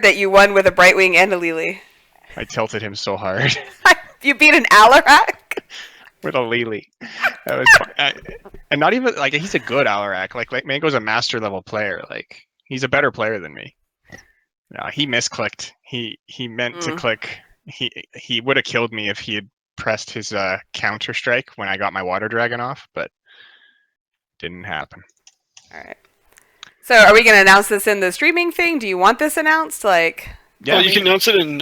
that you won with a Brightwing and a Lily. I tilted him so hard. You beat an Alarak? With a Lily. That was fun. And not even, like, he's a good Alarak. Like Mango's a master level player. Like, he's a better player than me. No, he misclicked. He meant to click. He would have killed me if he had pressed his counter strike when I got my water dragon off, but didn't happen. All right. So are we going to announce this in the streaming thing? Do you want this announced? Like, yeah, well, you can announce it in,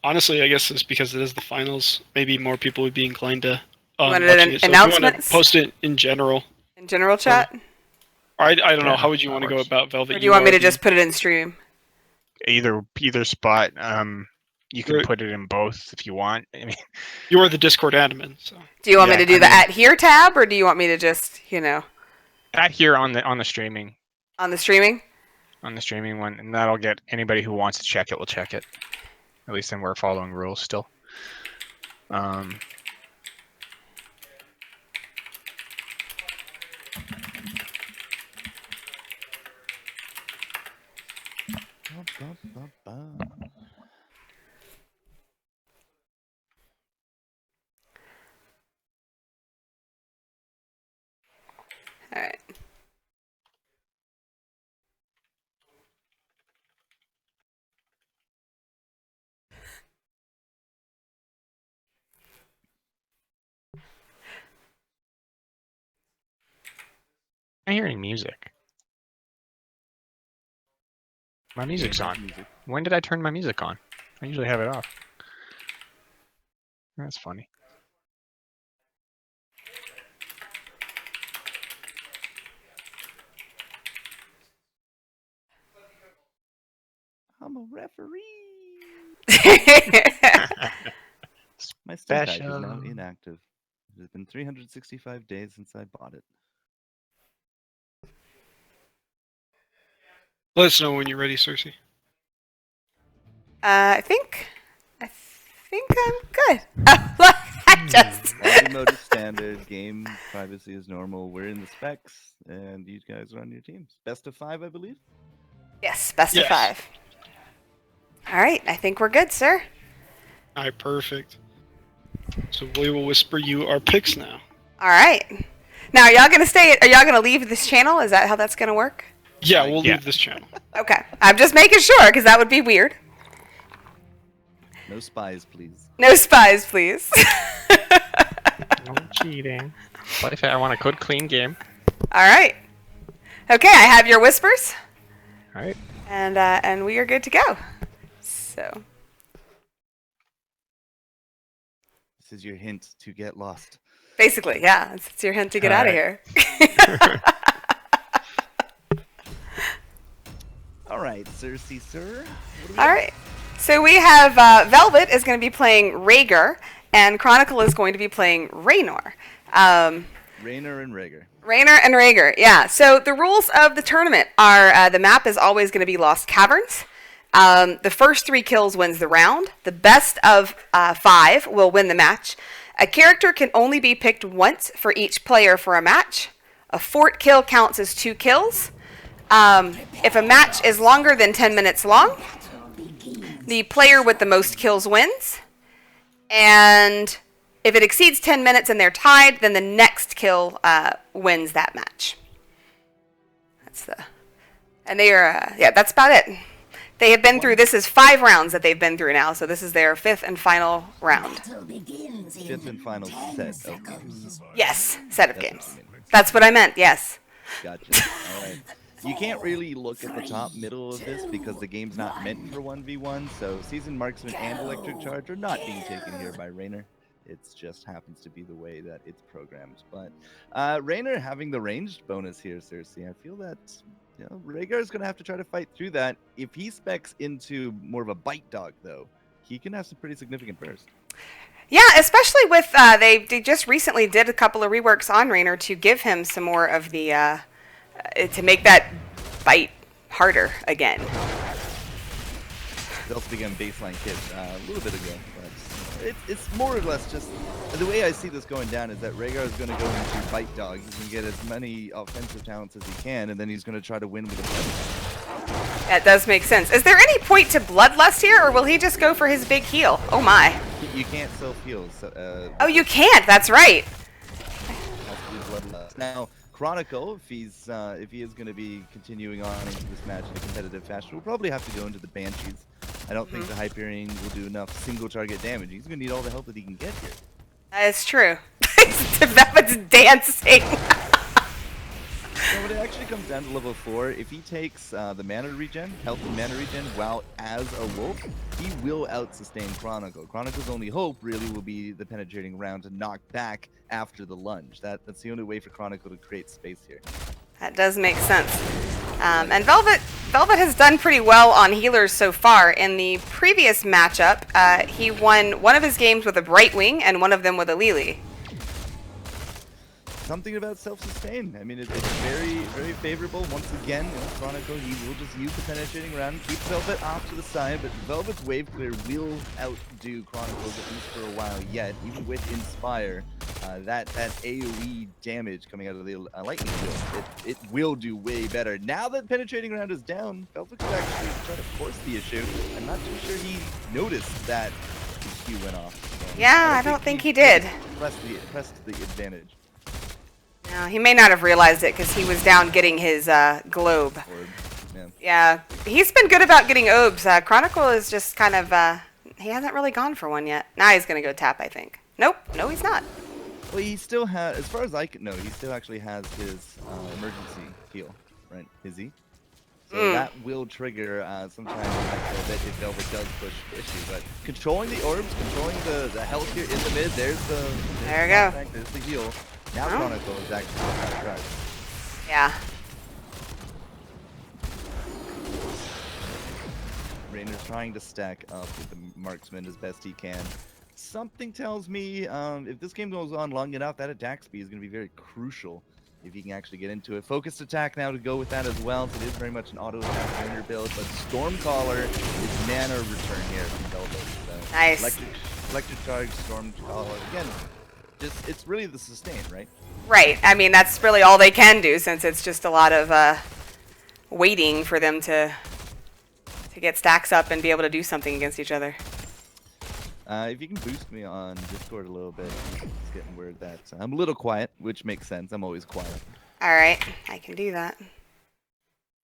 honestly, I guess it's because it is the finals. Maybe more people would be inclined to watch it. So if you want to post it in general. In general chat? I don't know. How would you want to go about Velvet? Or do you want me to just put it in stream? Either spot. You can put it in both if you want. I mean, you are the Discord admin, so. Do you want me to do the at here tab, or do you want me to just, at here on the streaming? On the streaming? On the streaming one, and that'll get anybody who wants to check it will check it. At least then we're following rules still. All right. I'm hearing music. My music's on. When did I turn my music on? I usually have it off. That's funny. I'm a referee. My Special. Steam pack is now inactive. It has been 365 days since I bought it. Let us know when you're ready, Cersei. I think I'm good. I just. Lobby mode is standard. Game privacy is normal. We're in the specs, and you guys are on your teams. Best of 5, I believe. Yes, best of 5. All right, I think we're good, sir. All right, perfect. So we will whisper you our picks now. All right. Now, are y'all gonna stay? Are y'all gonna leave this channel? Is that how that's gonna work? Yeah, we'll leave this channel. Okay, I'm just making sure because that would be weird. No spies, please. No spies, please. No cheating. But if I want a good, clean game. All right. Okay, I have your whispers. All right. And we are good to go. So. This is your hint to get lost. Basically, yeah. It's your hint to get out of here. All right, Cersei, sir. All right. So we have Velvet is going to be playing Rhaegar, and Kronicle is going to be playing Raynor. Raynor and Rhaegar. Raynor and Rhaegar, yeah. So the rules of the tournament are the map is always going to be Lost Caverns. The first 3 kills wins the round. The best of 5 will win the match. A character can only be picked once for each player for a match. A fort kill counts as 2 kills. If a match is longer than 10 minutes long, the player with the most kills wins. And if it exceeds 10 minutes and they're tied, then the next kill wins that match. And they are, that's about it. They have been through, this is 5 rounds that they've been through now, so this is their 5th and final round. 5th and final set of games. Yes, set of games. That's what I meant, yes. Gotcha. All right. You can't really look at the top middle of this because the game's not meant for 1v1, so Seasoned Marksman and Electric Charge are not being taken here by Raynor. It just happens to be the way that it's programmed. But Raynor having the ranged bonus here, Cersei, I feel that Rhaegar is going to have to try to fight through that. If he specs into more of a bite dog, though, he can have some pretty significant burst. Yeah, especially with, they just recently did a couple of reworks on Raynor to give him some more of the, to make that bite harder again. They also began baseline kit a little bit ago, but it's more or less just the way I see this going down is that Rhaegar is going to go into bite dog. He's going to get as many offensive talents as he can, and then he's going to try to win with a bite. That does make sense. Is there any point to Bloodlust here, or will he just go for his big heal? Oh my. You can't self-heal. So, Oh, you can't. That's right. Now, Kronicle, if he is going to be continuing on into this match in a competitive fashion, we'll probably have to go into the Banshees. I don't think the Hyperion will do enough single target damage. He's going to need all the help that he can get here. That is true. Velvet's dancing. So when it actually comes down to level 4, if he takes the mana regen, health and mana regen, while as a wolf, he will out-sustain Kronicle. Chronicle's only hope really will be the penetrating round to knock back after the lunge. That's the only way for Kronicle to create space here. That does make sense. And Velvet has done pretty well on healers so far. In the previous matchup, he won one of his games with a Brightwing and one of them with a Lily. Something about self-sustain. I mean, it's very, very favorable. Once again, Kronicle, he will just use the penetrating round, keep Velvet off to the side, but Velvet's wave clear will outdo Chronicle's at least for a while yet. Even with Inspire, that AoE damage coming out of the lightning field, it will do way better. Now that penetrating round is down, Velvet could actually try to force the issue. I'm not too sure he noticed that his Q went off. So Yeah, I don't think he did. Pressed the advantage. No, he may not have realized it because he was down getting his globe. Yeah, he's been good about getting obes. Chronicle is just kind of, he hasn't really gone for one yet. Now he's going to go tap, I think. Nope, no he's not. Well, he still has, as far as I can know, he still actually has his emergency heal, right? Is he? So that will trigger sometime if Velvet does push the issue. But controlling the orbs, controlling the health here in the mid, there's the there's the heal. Now Chronicle is actually on the track. Yeah. Rainer's trying to stack up with the marksman as best he can. Something tells me if this game goes on long enough, that attack speed is going to be very crucial if he can actually get into it. Focused attack now to go with that as well. So it is very much an auto attack Rainer build, but Stormcaller is mana return here from Velvet. So nice. Electric charge, Stormcaller again. It's really the sustain, right? Right. I mean, that's really all they can do since it's just a lot of waiting for them to get stacks up and be able to do something against each other. If you can boost me on Discord a little bit, it's getting word that I'm a little quiet, which makes sense. I'm always quiet. All right, I can do that.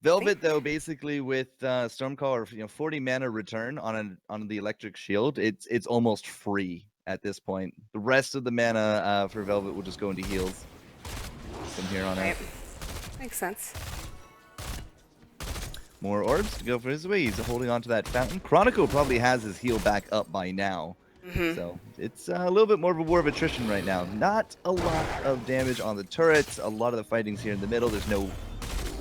Velvet, though, basically with Stormcaller, 40 mana return on the electric shield, it's almost free at this point. The rest of the mana for Velvet will just go into heals from here on out. Makes sense. More orbs to go for his way. He's holding on to that fountain. Chronicle probably has his heal back up by now. So it's a little bit more of a war of attrition right now. Not a lot of damage on the turrets. A lot of the fighting's here in the middle. There's no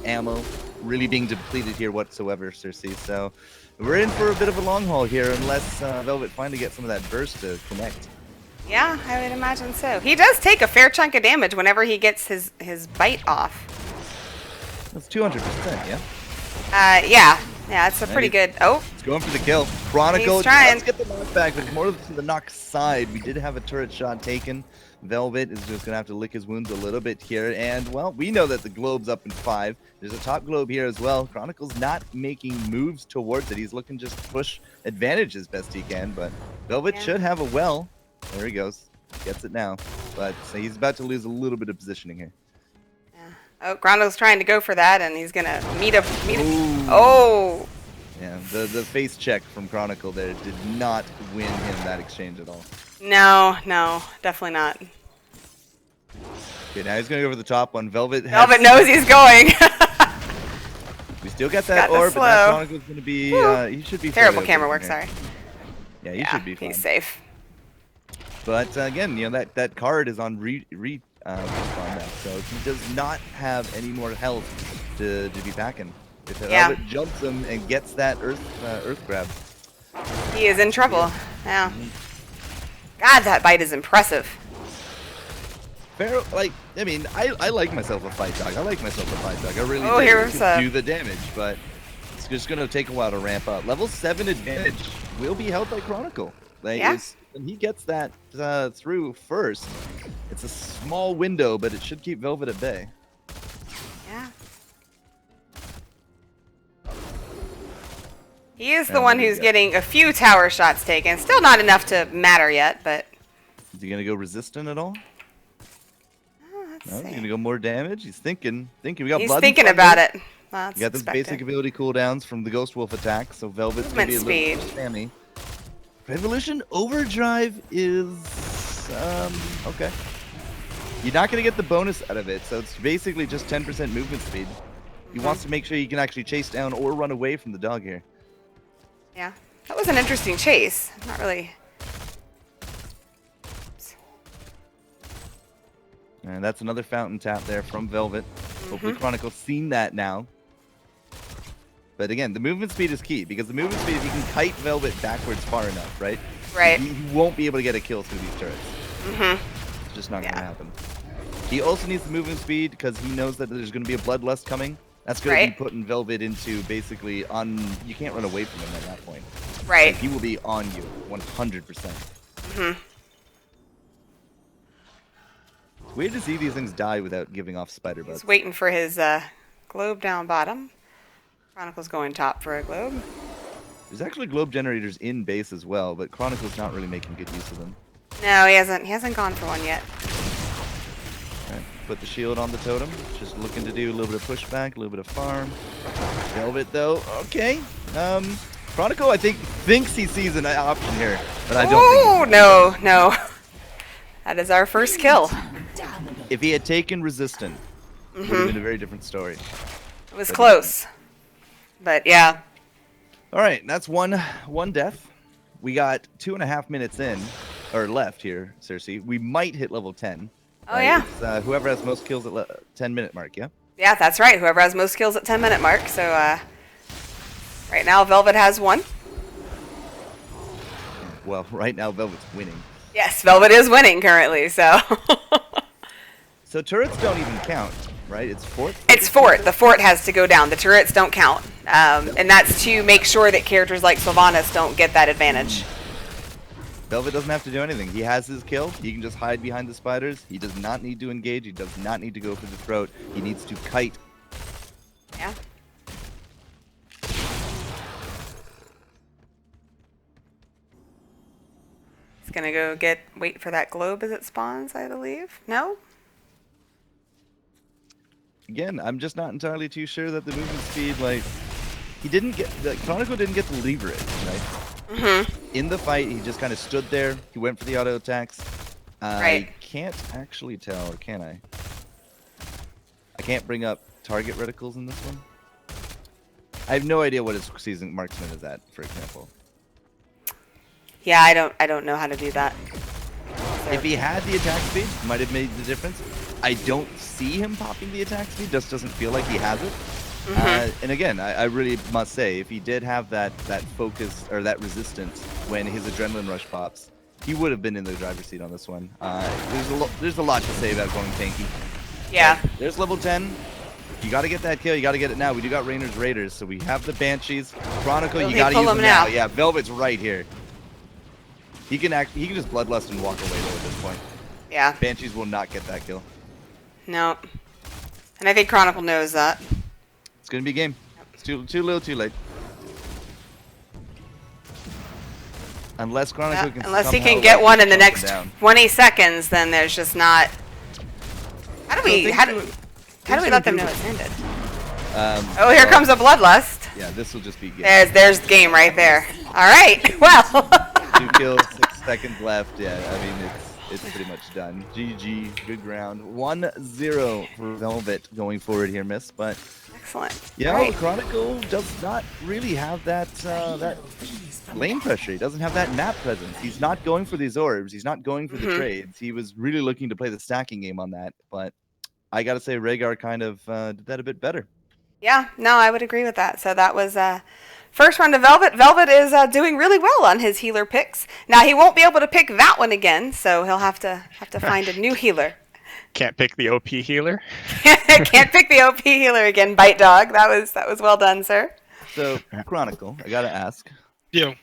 ammo really being depleted here whatsoever, Cersei. So we're in for a bit of a long haul here unless Velvet finally gets some of that burst to connect. Yeah, I would imagine so. He does take a fair chunk of damage whenever he gets his bite off. That's 200%, yeah? Yeah, it's a pretty good. Oh, it's going for the kill. Chronicle, he's trying. Let's get the knockback, but more to the knock side. We did have a turret shot taken. Velvet is just gonna have to lick his wounds a little bit here, and well, we know that the globe's up in 5. There's a top globe here as well. Chronicle's not making moves towards it. He's looking just to push advantage as best he can, but Velvet should have a well. There he goes, gets it now, but he's about to lose a little bit of positioning here. Oh, Chronicle's trying to go for that, and he's gonna meet a. Oh. Yeah, the face check from Chronicle there did not win him that exchange at all. No, definitely not. Okay, now he's gonna go for the top one. Velvet knows he's going. We still got that orb, but now Chronicle's gonna be. He should be. Terrible camera work. Sorry. Yeah, he should be fine. He's safe. But again, that card is on respawn now, so he does not have any more health to be packing. If Velvet jumps him and gets that earth grab, he is in trouble. Yeah. God, that bite is impressive. I mean, I like myself a fight dog. I like myself a fight dog. I really do the damage, but it's just gonna take a while to ramp up. Level 7 advantage will be held by Chronicle. When he gets that through first, it's a small window, but it should keep Velvet at bay. Yeah. He is the one who's getting a few tower shots taken. Still not enough to matter yet, but... Is he going to go resistant at all? Let's No, see. he's going to go more damage. He's thinking. We got He's blood thinking and about thunder. it. Well, You got those basic ability cooldowns from the Ghost Wolf attack, so Velvet's going to be a little spammy. Revolution Overdrive is... okay. You're not going to get the bonus out of it, so it's basically just 10% movement speed. He wants to make sure you can actually chase down or run away from the dog here. Yeah, that was an interesting chase. Not really. And that's another fountain tap there from Velvet. Hopefully Chronicle's seen that now. But again, the movement speed is key, because the movement speed, if you can kite Velvet backwards far enough, right? Right. You won't be able to get a kill through these turrets. It's just not going to happen. He also needs the movement speed because he knows that there's going to be a bloodlust coming. That's going to be putting Velvet into basically on... You can't run away from him at that point. Right. Like, he will be on you 100%. It's weird to see these things die without giving off spider butts. He's waiting for his globe down bottom. Chronicle's going top for a globe. There's actually globe generators in base as well, but Chronicle's not really making good use of them. No, he hasn't. He hasn't gone for one yet. Right, put the shield on the totem. Just looking to do a little bit of pushback, a little bit of farm. Velvet though, okay. Chronicle, I think, thinks he sees an option here, but I don't think. Oh no. That is our first kill. If he had taken resistant, it would have been a very different story. It was close. But yeah. All right, that's one death. We got 2.5 minutes in, or left here, Cersei. We might hit level 10. Oh yeah. It's, whoever has most kills at 10-minute mark, yeah? Yeah, that's right. Whoever has most kills at 10-minute mark. So right now Velvet has 1. Well, right now Velvet's winning. Yes, Velvet is winning currently, so. So turrets don't even count, right? It's fort? It's fort. The fort has to go down. The turrets don't count. And that's to make sure that characters like Sylvanas don't get that advantage. Velvet doesn't have to do anything. He has his kill. He can just hide behind the spiders. He does not need to engage. He does not need to go for the throat. He needs to kite. Yeah. He's gonna go wait for that globe as it spawns, I believe. No? Again, I'm just not entirely too sure that the movement speed, like, Chronicle didn't get to lever it, right? In the fight, he just kind of stood there. He went for the auto attacks. I can't actually tell, or can I? I can't bring up target reticles in this one. I have no idea what his seasoned marksman is at, for example. Yeah, I don't know how to do that. So. If he had the attack speed, might have made the difference. I don't see him popping the attack speed. Just doesn't feel like he has it. And again, I really must say, if he did have that focus or that resistance when his adrenaline rush pops, he would have been in the driver's seat on this one. There's a lot to say about going tanky. Yeah. But there's level 10. You got to get that kill. You got to get it now. We do got Rainer's Raiders, so we have the Banshees. Chronicle, you got to use them now. Yeah, Velvet's right here. He can just bloodlust and walk away though at this point. Yeah. Banshees will not get that kill. No. And I think Chronicle knows that. It's gonna be a game. It's too little, too late. Unless Kronicle can unless he can get one in the next 20 seconds, then there's just not. How do we let them know it's ended? Oh, here comes a bloodlust. Yeah, this will just be game. There's the game right there. All right. Well. 2 kills, 6 seconds left. Yeah, I mean it's pretty much done. GG, good ground. 1-0 for Velvet going forward here, miss. But excellent. yeah, right. Chronicle does not really have that lane pressure. He doesn't have that map presence. He's not going for these orbs. He's not going for the trades. He was really looking to play the stacking game on that. But I gotta say, Rhaegar kind of did that a bit better. Yeah, no, I would agree with that. So that was first one to Velvet. Velvet is doing really well on his healer picks. Now he won't be able to pick that one again, so he'll have to find a new healer. Can't pick the OP healer. Can't pick the OP healer again, Bite Dog. That was well done, sir. So Chronicle, I gotta ask. Yeah.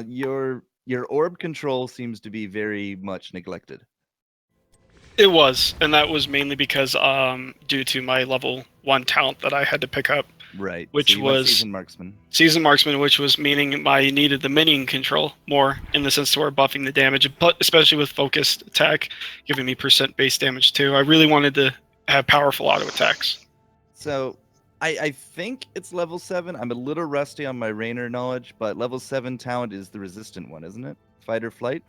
Your orb control seems to be very much neglected. It was, and that was mainly because due to my level 1 talent that I had to pick up. Right. Which so was Seasoned Marksman, which was meaning I needed the minion control more in the sense to where buffing the damage, especially with focused attack, giving me % base damage too. I really wanted to have powerful auto attacks. So I think it's level 7. I'm a little rusty on my Raynor knowledge, but level 7 talent is the resistant one, isn't it? Fight or flight?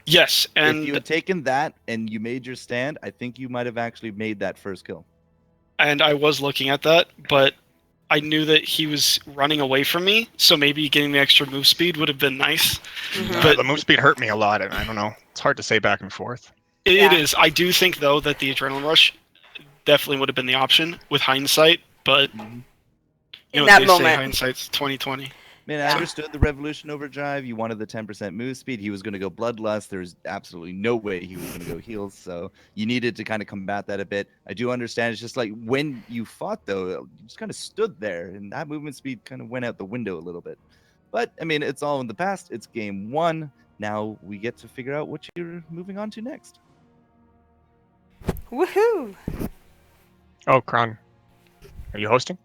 Yes, and if you had taken that and you made your stand, I think you might have actually made that first kill. And I was looking at that, but I knew that he was running away from me, so maybe getting the extra move speed would have been nice. But the move speed hurt me a lot. I don't know. It's hard to say back and forth. It is. I do think, though, that the adrenaline rush definitely would have been the option with hindsight, but in that moment, hindsight's 20/20. Man, I understood the Revolution Overdrive. You wanted the 10% move speed. He was going to go Bloodlust. There's absolutely no way he was going to go heals. So you needed to kind of combat that a bit. I do understand. It's just like when you fought, though, you just kind of stood there, and that movement speed kind of went out the window a little bit. But, I mean, it's all in the past. It's game 1. Now we get to figure out what you're moving on to next. Woohoo! Oh, Kron. Are you hosting?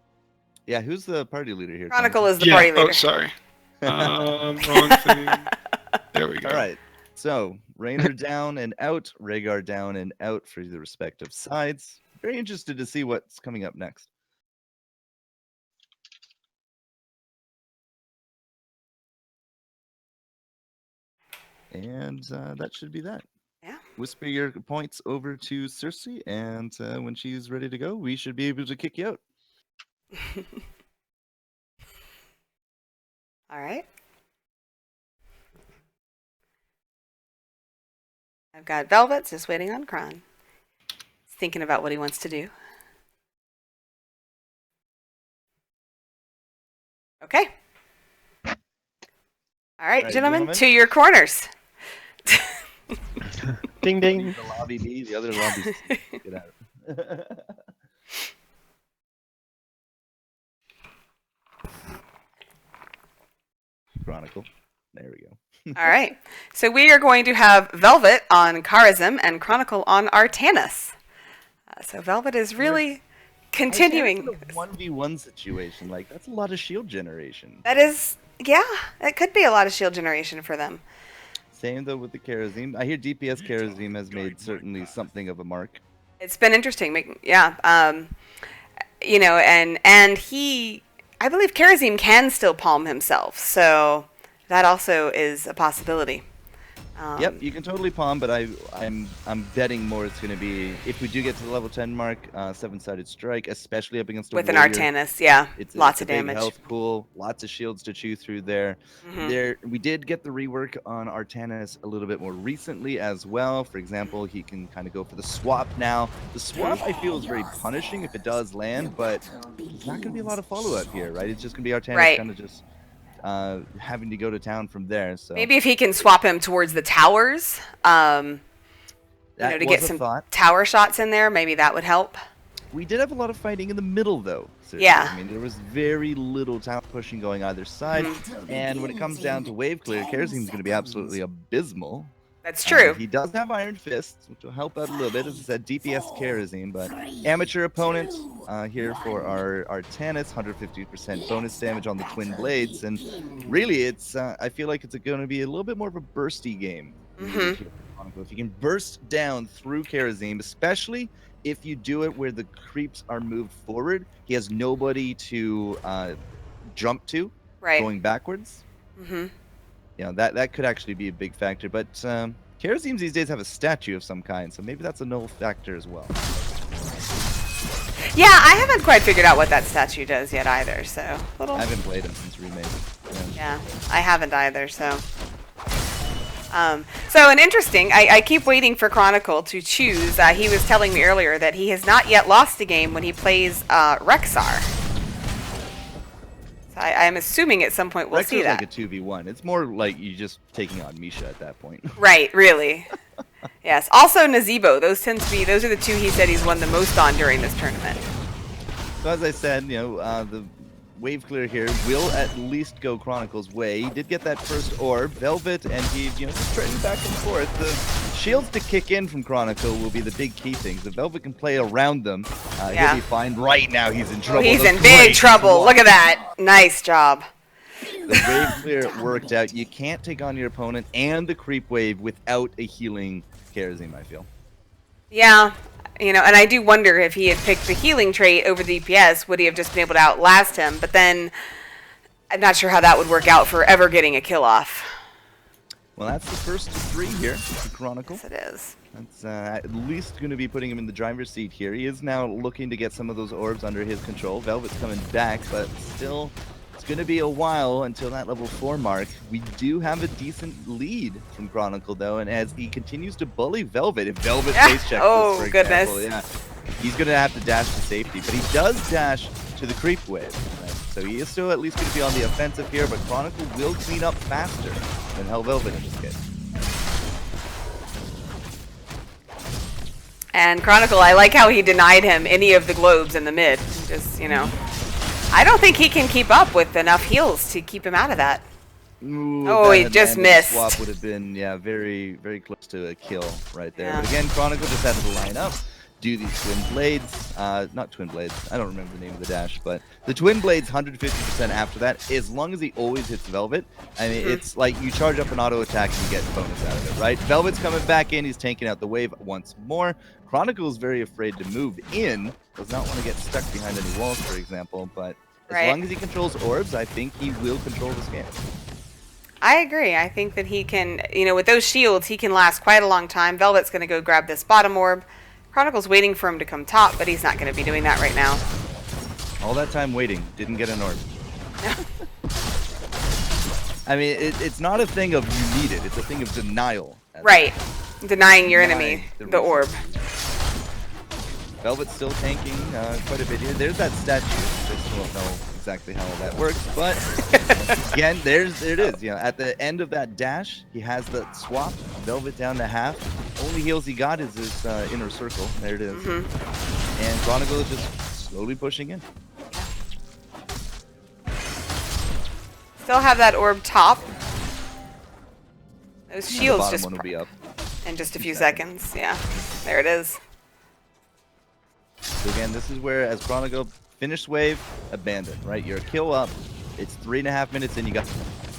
Yeah, who's the party leader here? Kronicle is the party leader. Oh, sorry. Wrong thing. There we go. All right. So, Raynor down and out, Rhaegar down and out for the respective sides. Very interested to see what's coming up next. And that should be that. Yeah. Whisper your points over to Cersei, and when she's ready to go, we should be able to kick you out. All right. I've got Velvet just waiting on Kron. He's thinking about what he wants to do. Okay. All right, gentlemen, to your corners. Ding ding. The lobby B, the other lobby C. Get out. Kronicle. There we go. All right. So we are going to have Velvet on Kharazim and Kronicle on Artanis. So Velvet is really continuing. 1v1 situation. Like, that's a lot of shield generation. That is, yeah, it could be a lot of shield generation for them. Same, though, with the Kharazim. I hear DPS Kharazim has made certainly something of a mark. It's been interesting. Yeah. You know, and he... I believe Kharazim can still palm himself, so that also is a possibility. Yep, you can totally palm, but I'm betting more it's going to be, if we do get to the level 10 mark, 7-sided strike, especially up against a with warrior, an Artanis, yeah, lots of big damage. Health pool, lots of shields to chew through there. We did get the rework on Artanis a little bit more recently as well. For example, he can kind of go for the swap now. The swap I feel is very punishing if it does land, but there's not going to be a lot of follow-up here, right? It's just going to be Artanis kind of just having to go to town from there. So maybe if he can swap him towards the towers, to get some tower shots in there, maybe that would help. We did have a lot of fighting in the middle, though. Certainly. Yeah. I mean, there was very little town pushing going either side. And when it comes down to wave clear, Kharazim's going to be absolutely abysmal. That's true. He does have Iron Fists, which will help out a little bit. As I said, DPS Kharazim, but amateur opponent here for our Artanis, 150% bonus damage on the twin blades, and really, it's I feel like it's going to be a little bit more of a bursty game. If you can burst down through Kharazim, especially if you do it where the creeps are moved forward, he has nobody to jump to, going backwards. You know, that could actually be a big factor, but Kharazims these days have a statue of some kind, so maybe that's a null factor as well. Yeah, I haven't quite figured out what that statue does yet either, so... I haven't played him since Remake. Yeah, I haven't either, so... So an interesting, I keep waiting for Kronicle to choose. He was telling me earlier that he has not yet lost a game when he plays Rexxar. So I'm assuming at some point we'll see that. Like a 2v1. It's more like you just taking on Misha at that point. Right, really. Yes. Also Nazebo. Those are the two he said he's won the most on during this tournament. So as I said, you know, the wave clear here will at least go Chronicle's way. He did get that first orb, Velvet, and he, just trading back and forth. The shields to kick in from Chronicle will be the big key things. If Velvet can play around them, he'll be fine. Right now, he's in trouble. He's in big trouble. Look at that. Nice job. The wave clear worked out. You can't take on your opponent and the creep wave without a healing Kharazim, I feel. Yeah. And I do wonder if he had picked the healing trait over the DPS, would he have just been able to outlast him? But then, I'm not sure how that would work out for ever getting a kill off. Well, that's the first 3 here for Chronicle. Yes, it is. That's at least going to be putting him in the driver's seat here. He is now looking to get some of those orbs under his control. Velvet's coming back, but still, it's going to be a while until that level 4 mark. We do have a decent lead from Chronicle, though, and as he continues to bully Velvet, if Velvet face checks oh, this, for goodness. example, he's going to have to dash to safety, but he does dash to the creep wave. Right? So he is still at least going to be on the offensive here, but Chronicle will clean up faster than Hell Velvet in this case. And Chronicle, I like how he denied him any of the globes in the mid. Just, I don't think he can keep up with enough heals to keep him out of that. Ooh, he just missed. Swap would have been, very, very close to a kill right there. Yeah. But again, Chronicle just had to line up, do these twin blades. Not twin blades. I don't remember the name of the dash, but the twin blades 150% after that. As long as he always hits Velvet, I mean, it's like you charge up an auto attack and you get bonus out of it, right? Velvet's coming back in. He's tanking out the wave once more. Chronicle is very afraid to move in. Does not want to get stuck behind any walls, for example, but as long as he controls orbs, I think he will control this game. I agree. I think that he can, with those shields, he can last quite a long time. Velvet's going to go grab this bottom orb. Chronicle's waiting for him to come top, but he's not going to be doing that right now. All that time waiting, didn't get an orb. I mean, it's not a thing of you need it. It's a thing of denial. Right. Denying your enemy the orb. Velvet's still tanking quite a bit here. There's that statue. I still don't know exactly how that works, but again, there it is. At the end of that dash, he has the swap. Velvet down to half. Only heals he got is his inner circle. There it is. And Chronicle is just slowly pushing in. Still have that orb top. Those shields the bottom just one will be up in just a few seconds. Yeah, there it is. So again, this is where, as Kronicle finished wave, abandon, right? You're a kill up. It's 3.5 minutes in. You got.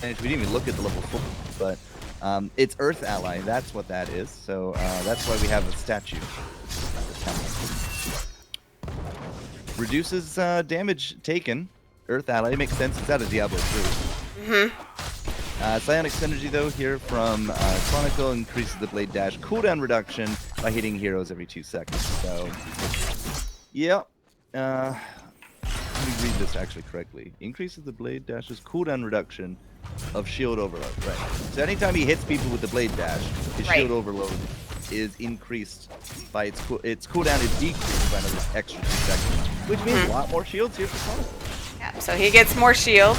We didn't even look at the level 4, but it's Earth Ally. That's what that is. So that's why we have a statue. Reduces damage taken. Earth Ally makes sense. It's out of Diablo 3. Psionic Synergy, though, here from Chronicle increases the blade dash cooldown reduction by hitting heroes every 2 seconds. So, yeah. Let me read this actually correctly. Increases the blade dash's cooldown reduction of shield overload. Right. So anytime he hits people with the blade dash, his shield overload is increased by its cooldown is decreased by another extra 2 seconds, which means a lot more shields here for Chronicle. Yeah. So he gets more shields.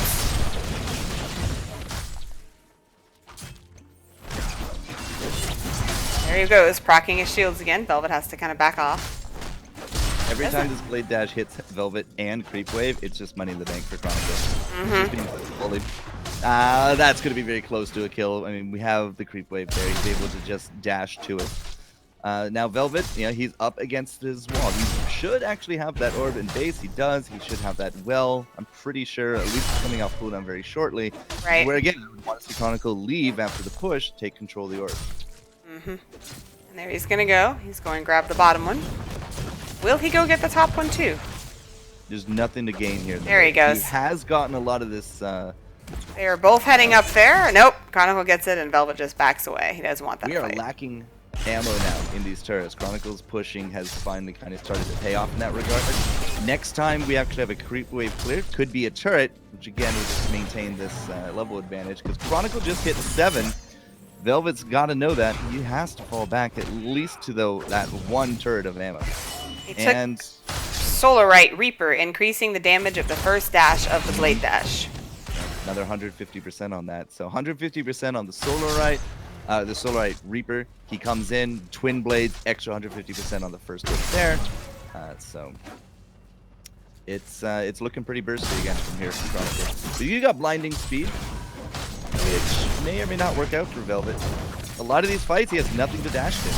There he goes, proccing his shields again. Velvet has to kind of back off. Every time this blade dash hits Velvet and Creep Wave, it's just money in the bank for Chronicle. That's going to be very close to a kill. I mean, we have the Creep Wave there. He's able to just dash to it. Now Velvet, he's up against his wall. He should actually have that orb in base. He does. He should have that well. I'm pretty sure, at least coming off cooldown very shortly. Right. Where again, I would want to see Chronicle leave after the push, take control of the orb. And there he's going to go. He's going to grab the bottom one. Will he go get the top one too? There's nothing to gain here. There he goes. He has gotten a lot of this. They are both heading up there. Nope. Chronicle gets it and Velvet just backs away. He doesn't want that We are fight. lacking ammo now in these turrets. Chronicle's pushing has finally kind of started to pay off in that regard. Next time we actually have a creep wave clear, could be a turret, which again will just maintain this level advantage because Chronicle just hit 7. Velvet's got to know that. He has to fall back at least to that one turret of ammo. He took Solarite Reaper, increasing the damage of the first dash of the blade dash. Another 150% on that. So 150% on the Solarite Reaper. He comes in, twin blades, extra 150% on the first hit there. So It's looking pretty bursty again from here from Kronicle. So you got blinding speed, which may or may not work out for Velvet. A lot of these fights, he has nothing to dash to.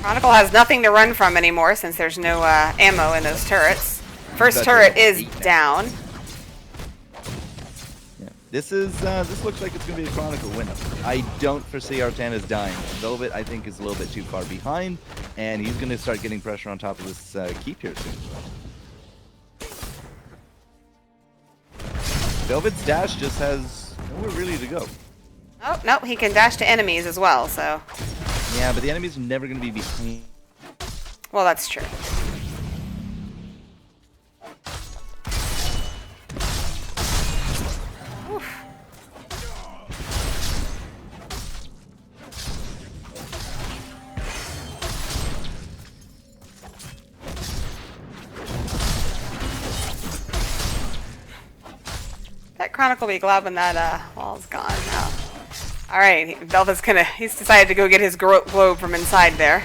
Kronicle has nothing to run from anymore since there's no ammo in those turrets. First turret is down. Yeah. This looks like it's going to be a Kronicle win. I don't foresee Artana's dying. Velvet, I think, is a little bit too far behind, and he's going to start getting pressure on top of this keep here soon. Velvet's dash just has nowhere really to go. Oh, no, he can dash to enemies as well, so... Yeah, but the enemy's never going to be behind. Well, that's true. Oof. That Kronicle will be glad when that wall's gone now. Alright, Velvet's he's decided to go get his globe from inside there.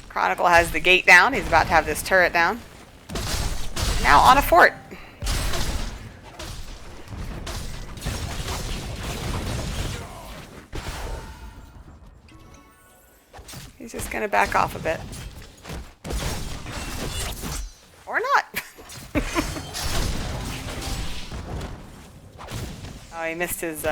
Kronicle has the gate down. He's about to have this turret down. Now on a fort. He's just gonna back off a bit. Or not. Oh, he missed his,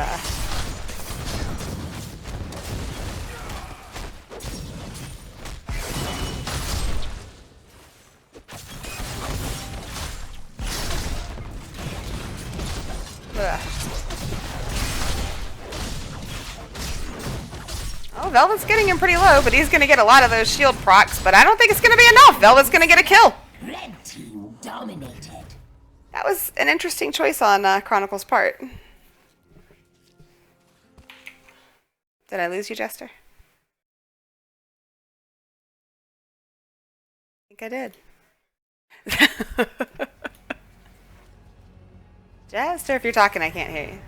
Oh, Velvet's getting him pretty low, but he's going to get a lot of those shield procs, but I don't think it's going to be enough. Velvet's going to get a kill. Red team dominated. That was an interesting choice on Chronicle's part. Did I lose you, Jester? I think I did. Jester, if you're talking, I can't hear you.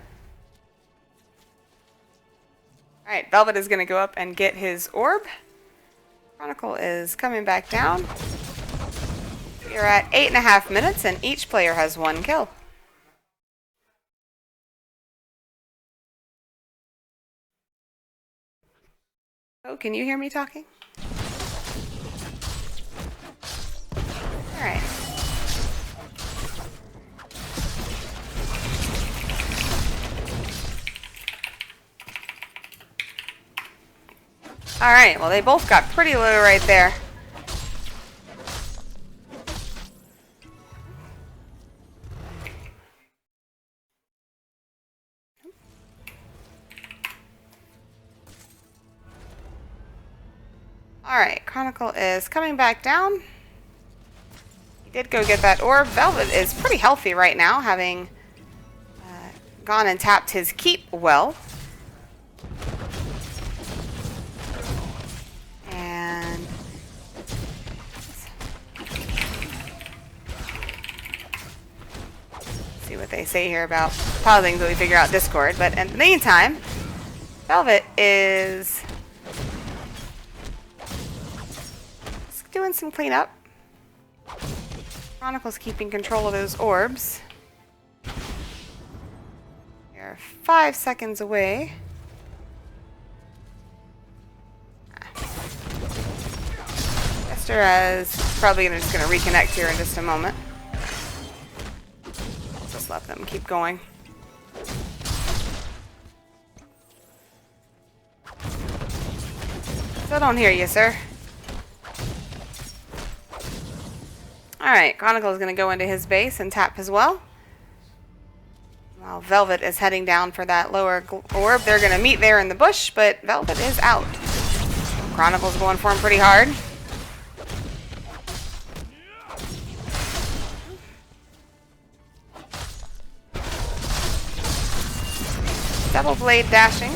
Alright, Velvet is going to go up and get his orb. Chronicle is coming back down. You're at 8.5 minutes, and each player has 1 kill. Oh, can you hear me talking? Alright. Alright, well they both got pretty low right there. Alright, Chronicle is coming back down. He did go get that orb. Velvet is pretty healthy right now, having gone and tapped his keep well. And see what they say here about pausing until we figure out Discord. But in the meantime, Velvet is doing some cleanup. Chronicle's keeping control of those orbs. They're 5 seconds away. Jester is probably just going to reconnect here in just a moment. Just let them keep going. Still don't hear you, sir. Alright, Chronicle is going to go into his base and tap as well. While Velvet is heading down for that lower orb, they're going to meet there in the bush, but Velvet is out. Chronicle's going for him pretty hard. Double blade dashing.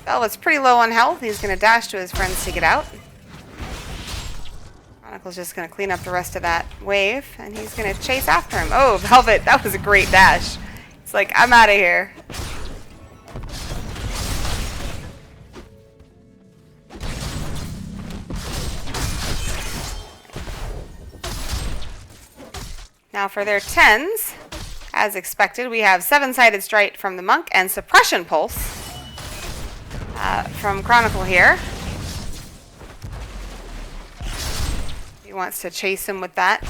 Velvet's pretty low on health. He's going to dash to his friends to get out. Chronicle's just going to clean up the rest of that wave, and he's going to chase after him. Oh, Velvet, that was a great dash. It's like, I'm out of here. Now for their 10s, as expected, we have 7-sided strike from the Monk and suppression pulse from Kronicle here. He wants to chase him with that.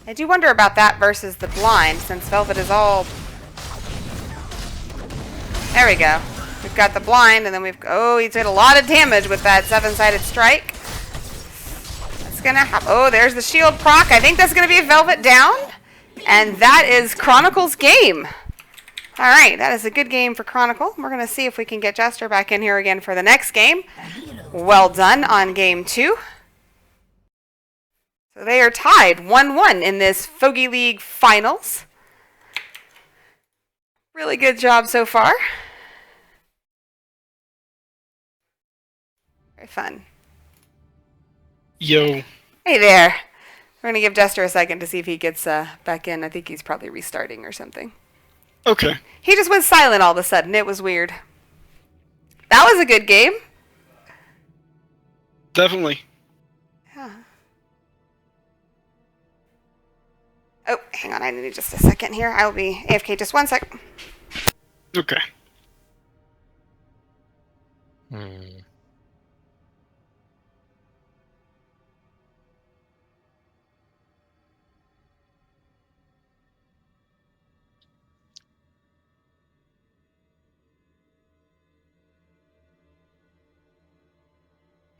I do wonder about that versus the blind, since Velvet is all... There we go. We've got the blind, and then we've... Oh, he did a lot of damage with that 7-sided strike. That's going to happen. Oh, there's the shield proc. I think that's going to be Velvet down. And that is Chronicle's game. All right, that is a good game for Kronicle. We're going to see if we can get Jester back in here again for the next game. Well done on game 2. So they are tied 1-1 in this Fogey League Finals. Really good job so far. Very fun. Yo. Hey there. We're going to give Jester a second to see if he gets back in. I think he's probably restarting or something. Okay. He just went silent all of a sudden. It was weird. That was a good game. Definitely. Yeah. Oh, hang on. I need just a second here. I will be AFK just 1 sec. Okay.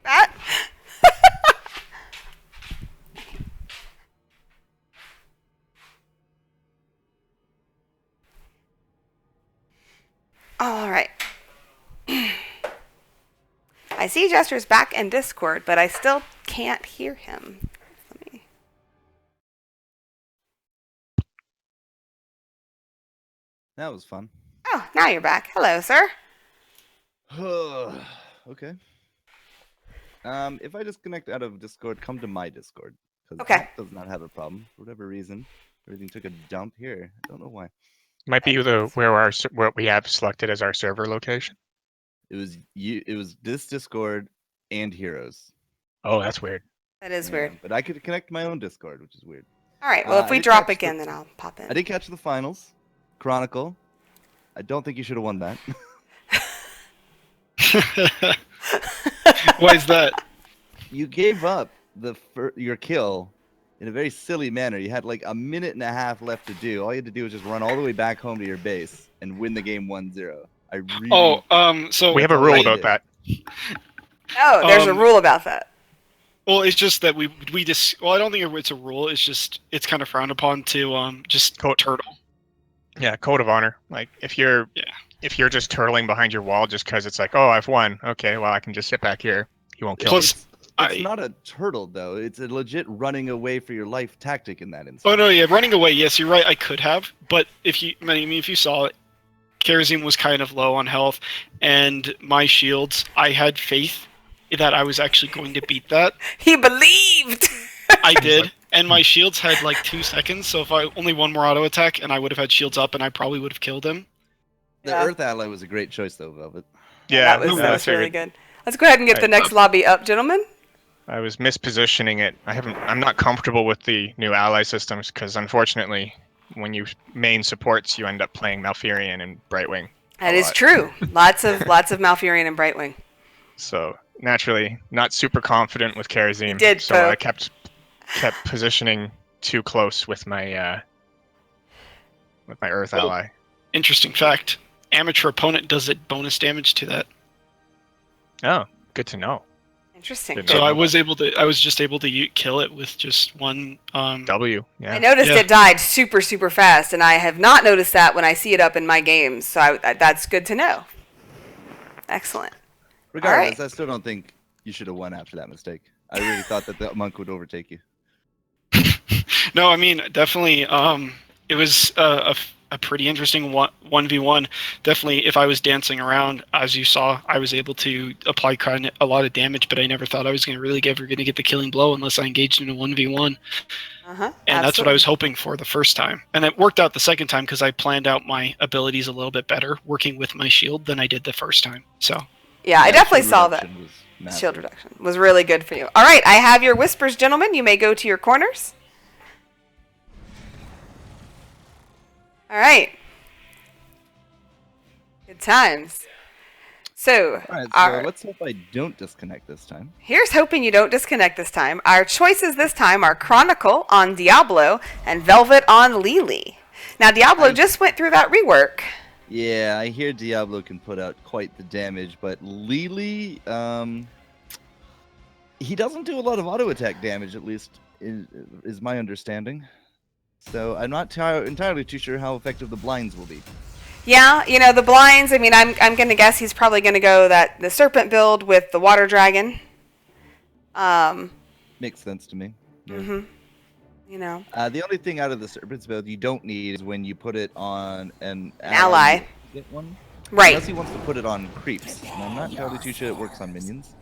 That? All right. I see Jester's back in Discord, but I still can't hear him. Let me... That was fun. Oh, now you're back. Hello, sir. Okay. If I disconnect out of Discord, come to my Discord. Because Okay. that does not have a problem. For whatever reason, everything took a dump here. I don't know why. Might be what we have selected as our server location. It was this Discord and Heroes. Oh, that's weird. That is Yeah, weird. But I could connect my own Discord, which is weird. All right. Well, if I we did drop catch again, then I'll pop in. I did catch the finals. Chronicle. I don't think you should have won that. Why is that? You gave up your kill in a very silly manner. You had like a minute and a half left to do. All you had to do was just run all the way back home to your base and win the game 1-0. I really So We have a rule about that. Oh, there's a rule about that. Well, it's just that we just. Well, I don't think it's a rule. It's kind of frowned upon to just turtle. Yeah, code of honor. Like if you're just turtling behind your wall just because it's like, oh, I've won. Okay, well I can just sit back here. You won't kill Plus, me. It's not a turtle though. It's a legit running away for your life tactic in that instance. Oh no, yeah, running away. Yes, you're right. I could have, but if you saw it, Karazim was kind of low on health, and my shields. I had faith that I was actually going to beat that. He believed. I did, and my shields had like 2 seconds. So if I only one more auto attack, and I would have had shields up, and I probably would have killed him. The Yeah. Earth Ally was a great choice though, Velvet. Yeah, that was I really figured. good. Let's go ahead and get the Right. next lobby up, gentlemen. I was mispositioning it. I'm not comfortable with the new ally systems because unfortunately, when you main supports, you end up playing Malfurion and Brightwing. That a is lot. true. Lots of Malfurion and Brightwing. So naturally, not super confident with Karazim. You did, so Poe. I kept positioning too close with my Earth Oh. ally. Interesting fact: amateur opponent does it bonus damage to that. Oh, good to know. Interesting. Didn't So know I that. was just able to kill it with just one. W. Yeah. I noticed Yeah. it died super, super fast, and I have not noticed that when I see it up in my games. So that's good to know. Excellent. Regardless, right. I still don't think you should have won after that mistake. I really thought that the monk would overtake you. No, I mean definitely. It was a pretty interesting 1v1. Definitely, if I was dancing around, as you saw, I was able to apply kind of a lot of damage, but I never thought I was going to get the killing blow unless I engaged in a 1v1. And that's what I was hoping for the first time. And it worked out the second time because I planned out my abilities a little bit better working with my shield than I did the first time. So Yeah, I definitely shield saw that. reduction was massive. Shield reduction was really good for you. All right, I have your whispers, gentlemen. You may go to your corners. All right. Good times. So, All right, so our, let's hope I don't disconnect this time. here's hoping you don't disconnect this time. Our choices this time are Kronicle on Diablo and Velvet on Lily. Now, Diablo just went through that rework. Yeah, I hear Diablo can put out quite the damage, but Lily, he doesn't do a lot of auto attack damage, at least is my understanding. So I'm not entirely too sure how effective the blinds will be. Yeah, you know, the blinds, I mean, I'm going to guess he's probably going to go the serpent build with the water dragon. Makes sense to me. Yeah. You know. The only thing out of the serpent's build you don't need is when you put it on an ally. Get one. Right. Unless he wants to put it on creeps. And I'm not entirely too sure it works on minions.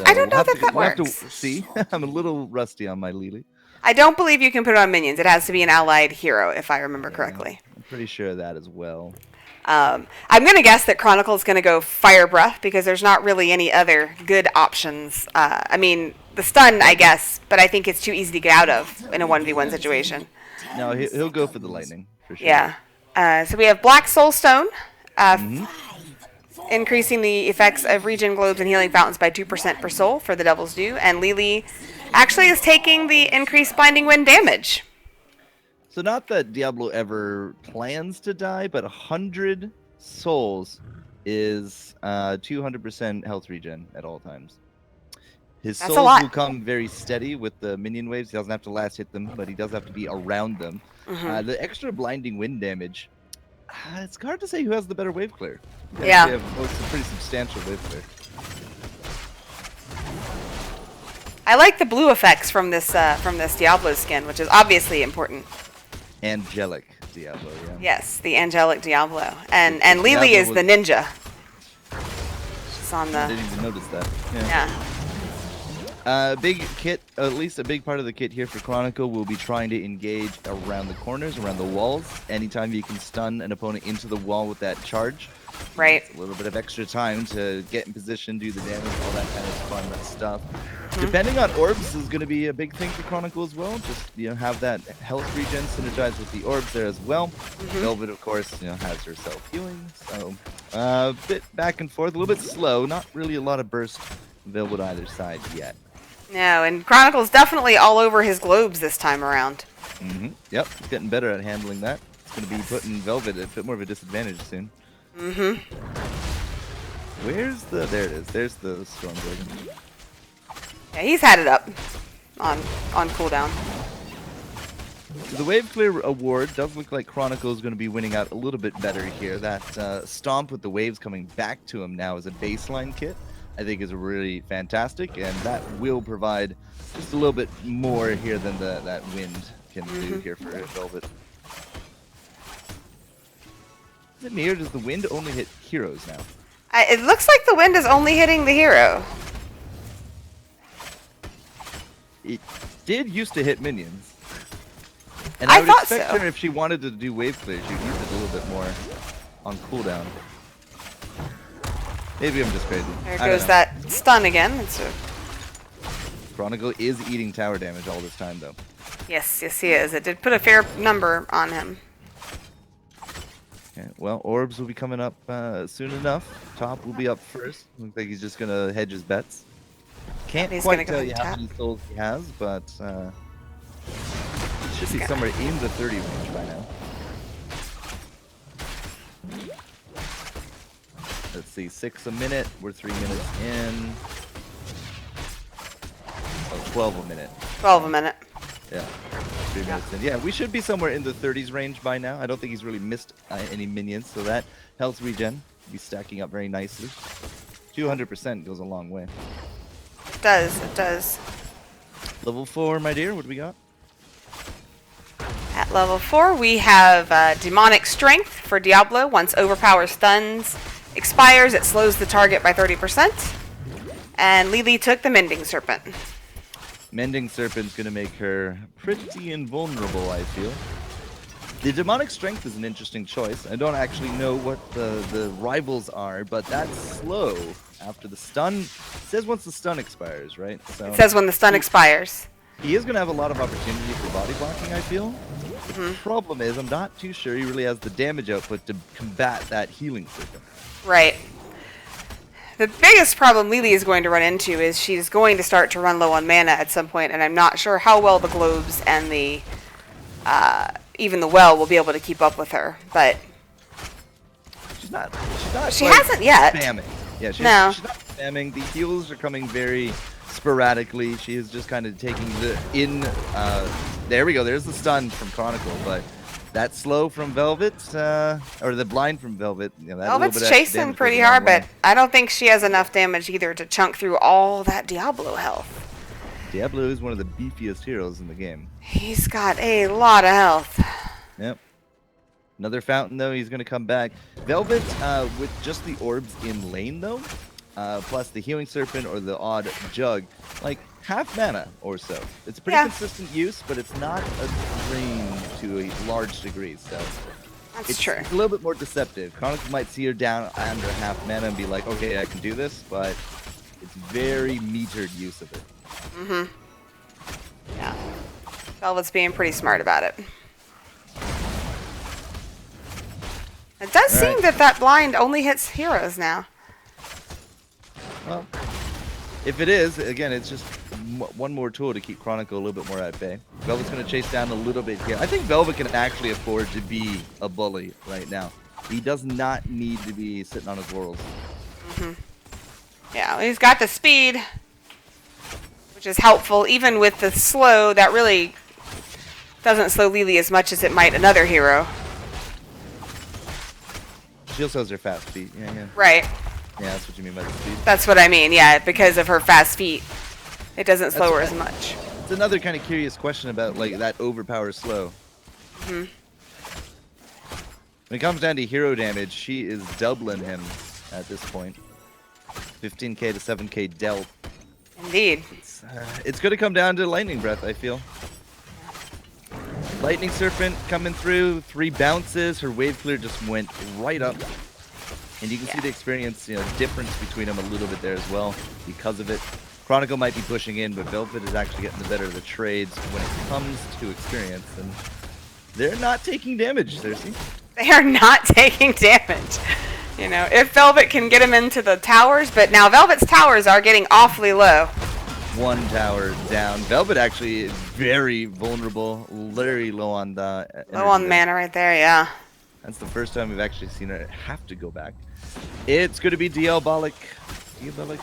I don't know that we'll have works. to see. I'm a little rusty on my Lily. I don't believe you can put it on minions. It has to be an allied hero, if I remember correctly. I'm pretty sure of that as well. I'm going to guess that Chronicle is going to go Fire Breath because there's not really any other good options. I mean, the stun, I guess, but I think it's too easy to get out of in a 1v1 situation. No, he'll go for the lightning, for sure. Yeah. So we have Black Soul Stone, increasing the effects of regen globes and healing fountains by 2% per soul for the Devil's Due. And Lily actually is taking the increased Blinding Wind damage. So not that Diablo ever plans to die, but 100 souls is 200% health regen at all times. His That's a souls lot. will come very steady with the minion waves. He doesn't have to last hit them, but he does have to be around them. The extra blinding wind damage, it's hard to say who has the better wave clear. Yeah. They have both some pretty substantial wave clear. I like the blue effects from this Diablo skin, which is obviously important. Angelic Diablo, yeah. Yes, the angelic Diablo, and Lily Diablo is the ninja. She's on I the didn't even notice that. yeah. Big kit, at least a big part of the kit here for Chronicle will be trying to engage around the corners, around the walls. Anytime you can stun an opponent into the wall with that charge. Right. A little bit of extra time to get in position, do the damage, all that kind of fun stuff. Depending on orbs is going to be a big thing for Chronicle as well. Just, have that health regen synergized with the orbs there as well. Velvet, of course, has her self-healing. So, a bit back and forth, a little bit slow. Not really a lot of burst Velvet either side yet. No, and Chronicle's definitely all over his globes this time around. Yep, he's getting better at handling that. It's going to be putting Velvet at a bit more of a disadvantage soon. Where's the... There it is. There's the Storm Dragon. Yeah, he's had it up on cooldown. The Wave Clear award does look like Chronicle is going to be winning out a little bit better here. That Stomp with the waves coming back to him now as a baseline kit, I think is really fantastic, and that will provide just a little bit more here than that wind can do here for Velvet. Is it me, or does the wind only hit heroes now? It looks like the wind is only hitting the hero. It did used to hit minions. And I would thought expect so. her, if she wanted to do wave clear, she'd use it a little bit more on cooldown. Maybe I'm just crazy. There I don't goes know. that stun again. Chronicle is eating tower damage all this time, though. Yes, he is. It did put a fair number on him. Okay, well, orbs will be coming up soon enough. Top will be up first. Looks like he's just gonna hedge his bets. Can't He's quite gonna go tell and you how tap. many souls he has, but it should be somewhere in the 30 range by now. Let's see, 6 a minute. We're 3 minutes in. Oh, 12 a minute. 12 a minute. Yeah, 3 minutes in. Yeah, we should be somewhere in the 30s range by now. I don't think he's really missed any minions, so that health regen will be stacking up very nicely. 200% goes a long way. It does. Level 4, my dear, what do we got? At level 4, we have Demonic Strength for Diablo. Once Overpower Stuns expires, it slows the target by 30%. And Lily took the Mending Serpent. Mending Serpent's gonna make her pretty invulnerable, I feel. The Demonic Strength is an interesting choice. I don't actually know what the rivals are, but that's slow after the stun. It says once the stun expires, right? So It says when the stun expires. he is going to have a lot of opportunity for body blocking, I feel. But Problem is, I'm not too sure he really has the damage output to combat that healing system. Right. The biggest problem Lily is going to run into is she's going to start to run low on mana at some point, and I'm not sure how well the globes and the even the well will be able to keep up with her. But She's not. she like, hasn't yet. Spamming. Yeah, she's No. not spamming. The heals are coming very sporadically. She is just kind of taking the there we go. There's the stun from Kronicle, but that slow from Velvet, or the blind from Velvet. You know, that little bit Velvet's of extra chasing damage pretty goes a long hard, but way. I don't think she has enough damage either to chunk through all that Diablo health. Diablo is one of the beefiest heroes in the game. He's got a lot of health. Yep. Another fountain though. He's going to come back. Velvet with just the orbs in lane though, plus the healing serpent or the odd jug, like half mana or so. It's a pretty consistent use, but it's not a drain to a large degree. So That's true. it's a little bit more deceptive. Chronicle might see her down under half mana and be like, okay, I can do this, but it's very metered use of it. Yeah. Velvet's being pretty smart about it. It does seem Alright. that that blind only hits heroes now. Well, if it is, again, it's just one more tool to keep Chronicle a little bit more at bay. Velvet's going to chase down a little bit here. I think Velvet can actually afford to be a bully right now. He does not need to be sitting on his laurels. Yeah, he's got the speed, which is helpful. Even with the slow, that really doesn't slow Lily as much as it might another hero. She also has her fast feet. Yeah. Right. Yeah, that's what you mean by the speed. That's what I mean, yeah, because of her fast feet. It doesn't slow her as much. It's another kind of curious question about like that overpower slow. When it comes down to hero damage, she is doubling him at this point. 15k to 7k dealt. Indeed. It's going to come down to lightning breath, I feel. Lightning Serpent coming through, 3 bounces. Her wave clear just went right up. And you can see the experience, difference between them a little bit there as well because of it. Chronicle might be pushing in, but Velvet is actually getting the better of the trades when it comes to experience. And they're not taking damage, Cersei. They are not taking damage. If Velvet can get him into the towers, but now Velvet's towers are getting awfully low. 1 tower down. Velvet actually is very vulnerable, very low on the Low on mana right there, yeah. That's the first time we've actually seen her have to go back. It's going to be diabolic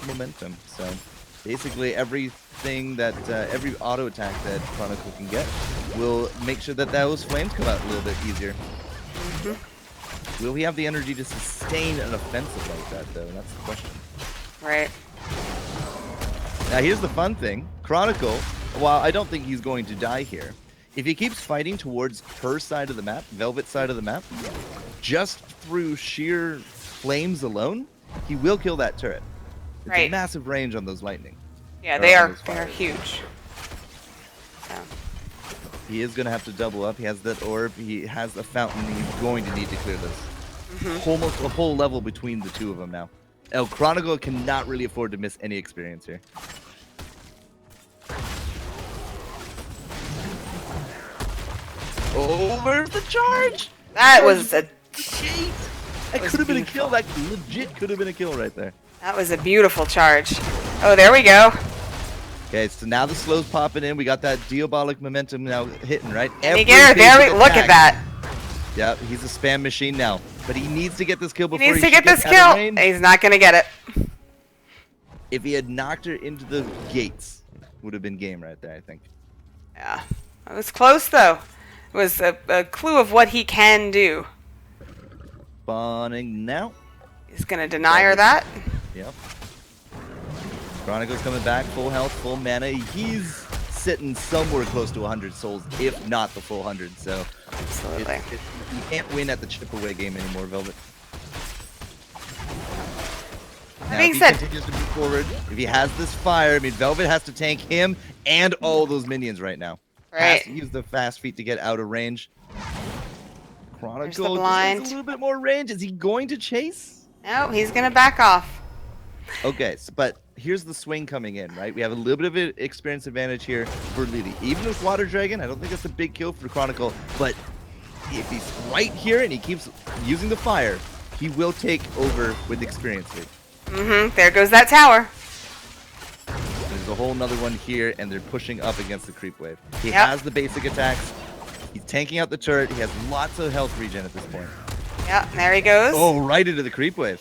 momentum. So basically everything that every auto attack that Chronicle can get will make sure that those flames come out a little bit easier. Will he have the energy to sustain an offensive like that though? That's the question. Right. Now here's the fun thing. Chronicle, while I don't think he's going to die here, if he keeps fighting towards her side of the map, Velvet's side of the map, just through sheer flames alone, he will kill that turret. It's a Right. massive range on those lightning. Yeah, Or they on are those they are fires. huge. So, He is going to have to double up. He has that orb. He has the fountain. He's going to need to clear this. Almost a whole level between the two of them now. El Chronicle cannot really afford to miss any experience here. Oh, where's the charge? that was a Jeez. That was could have been a beautiful. kill. That legit could have been a kill right there. beautiful charge. Oh, there we go. Okay, so now the slow's popping in. We got that diabolic momentum now hitting, right? And you get her there. Look at that. Yeah, he's a spam machine now. But he needs to get this kill He before needs to should get this out of kill. range. He's not gonna get it. If he had knocked her into the gates, would have been game right there, I think. Yeah, it was close though. It was a clue of what he can do. Spawning now. He's gonna deny her that. Yep. Chronicle's coming back, full health, full mana. He's sitting somewhere close to 100 souls, if not the full 100. So Absolutely. you can't win at the chip away game anymore, Velvet. Now, being if he said- continues to move forward, if he has this fire, I mean, Velvet has to tank him and all those minions right now. Has Right. to use the fast feet to get out of range. Chronicle just blind. needs a little bit more range. Is he going to chase? No, he's gonna back off. Okay, but here's the swing coming in, right? We have a little bit of an experience advantage here for Lily. Even with Water Dragon, I don't think that's a big kill for Chronicle, but if he's right here and he keeps using the fire, he will take over with experience lead. There goes that tower. There's a whole nother one here, and they're pushing up against the creep wave. He Yep. has the basic attacks. He's tanking out the turret. He has lots of health regen at this point. Yep, there he goes. Oh, right into the creep wave.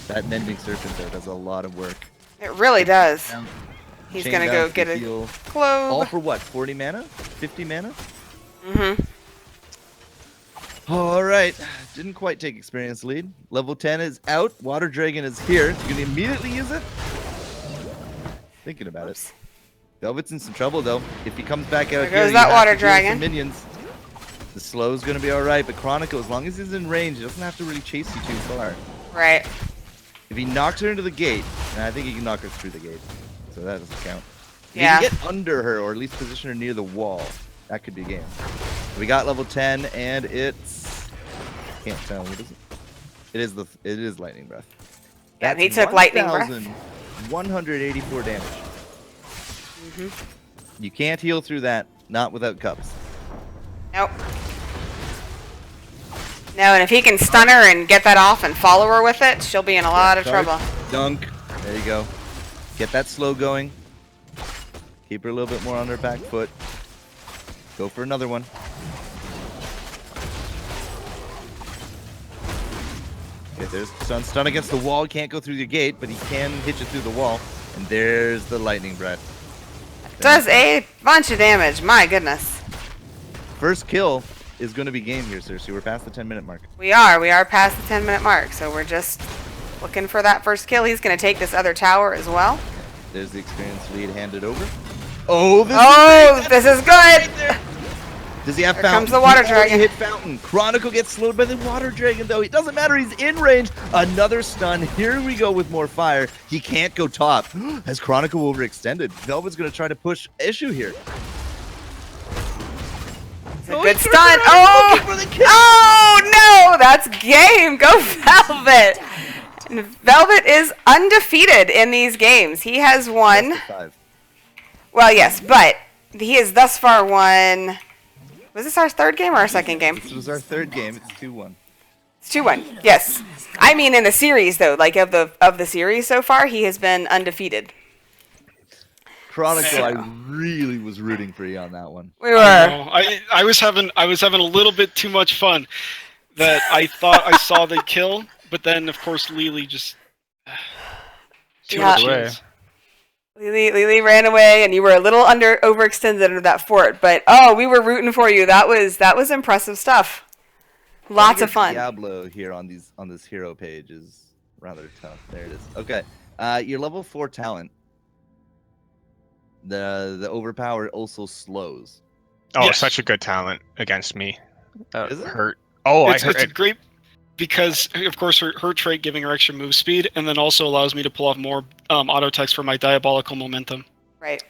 That Mending Serpent, though, does a lot of work. It really does. Down. He's Chain gonna down go for get the a heal. All globe. for what? 40 mana? 50 mana? Mm-hmm. All right. Didn't quite take experience lead. Level 10 is out. Water Dragon is here. So you can immediately use it? Thinking about it. Velvet's in some trouble, though. If he comes back out There here, goes you that have Water to deal with some Dragon. minions. The slow is going to be all right, but Chronicle, as long as he's in range, he doesn't have to really chase you too far. Right. If he knocks her into the gate, and I think he can knock her through the gate, so that doesn't count. If Yeah. he can get under her, or at least position her near the wall, that could be game. We got level 10, and it's... Can't tell. What is it? It is Lightning Breath. Yeah, That's he took Lightning Breath. 1,184 damage. Mm-hmm. You can't heal through that, not without cups. Nope. No, and if he can stun her and get that off and follow her with it, she'll be in a lot of Charge, trouble. Dunk. There you go. Get that slow going. Keep her a little bit more on her back foot. Go for another one. Okay, there's stun against the wall. Can't go through the gate, but he can hit you through the wall. And there's the Lightning Breath. Does a bunch of damage. My goodness. First kill is going to be game here, Cersei. We're past the 10-minute mark. We are past the 10-minute mark, so we're just looking for that first kill. He's going to take this other tower as well. There's the experience lead handed over. Oh, This is good. Does he have Here Fountain? comes the Water He already Dragon. hit Fountain. Chronicle gets slowed by the Water Dragon, though. It doesn't matter. He's in range. Another stun. Here we go with more fire. He can't go top. Has Chronicle overextended? Velvet's going to try to push issue here. It's a Oh, good he turned stun. around looking for the kill. Oh, no. That's game. Go Velvet. And Velvet is undefeated in these games. He has won. Best of 5. Well, yes, but he has thus far won. Was this our third game or our second game? This was our third game. It's 2-1. It's 2-1. Yes. I mean in the series though, like of the series so far, he has been undefeated. Chronicle, I really was rooting for you on that one. We were. I was having a little bit too much fun. That I thought I saw the kill, but then of course Lily just too Yeah. much Away. heals. Lily ran away, and you were a little overextended under that fort. But we were rooting for you. That was impressive stuff. Lots of fun. Diablo here on this hero page is rather tough. There it is. Okay, your level 4 talent. The overpowered also slows. Oh, Yes. such a good talent against me. That Is it? hurt. Oh, It's I heard a it. great because of course her trait giving her extra move speed, and then also allows me to pull off more auto attacks for my diabolical momentum. Right.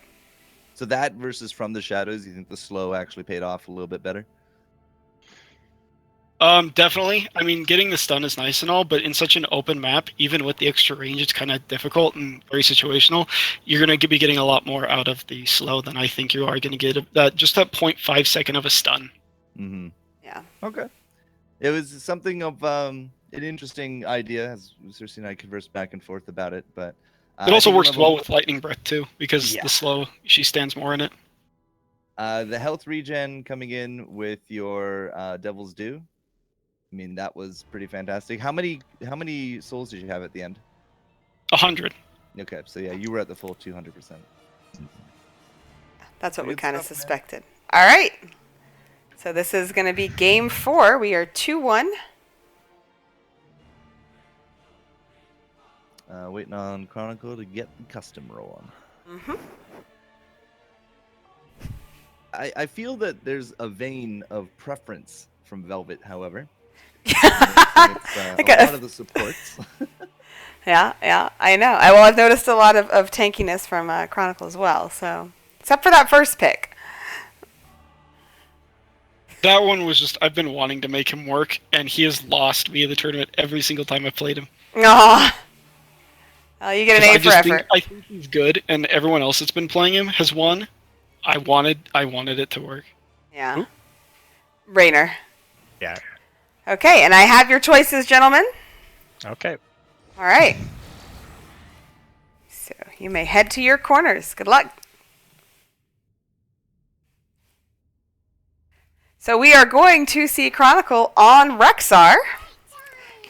So that versus From the Shadows, you think the slow actually paid off a little bit better? Definitely. I mean, getting the stun is nice and all, but in such an open map, even with the extra range, it's kind of difficult and very situational. You're going to be getting a lot more out of the slow than I think you are going to get just that 0.5 second of a stun. Mm-hmm. Yeah. Okay. It was something of an interesting idea, as Cersei and I conversed back and forth about it, but... It also I think works level- well with Lightning Breath, too, because Yeah. the slow, she stands more in it. The health regen coming in with your Devil's Due. I mean, that was pretty fantastic. How many souls did you have at the end? 100. Okay, so yeah, you were at the full 200%. That's what we Good kind of stuff, man. suspected. All right. So this is going to be game 4. We are 2-1. Waiting on Chronicle to get the custom rolling. Mm-hmm. I feel that there's a vein of preference from Velvet, however. It's, a Okay. lot of the supports. Yeah, I know. I've noticed a lot of tankiness from Chronicle as well. So, except for that first pick. That one was just, I've been wanting to make him work, and he has lost via the tournament every single time I've played him. Aw. Oh, you get an A for effort. I think he's good, and everyone else that's been playing him has won. I wanted it to work. Yeah. Who? Rainer. Yeah. Okay, and I have your choices, gentlemen. Okay. All right. So you may head to your corners. Good luck. So we are going to see Kronicle on Rexar,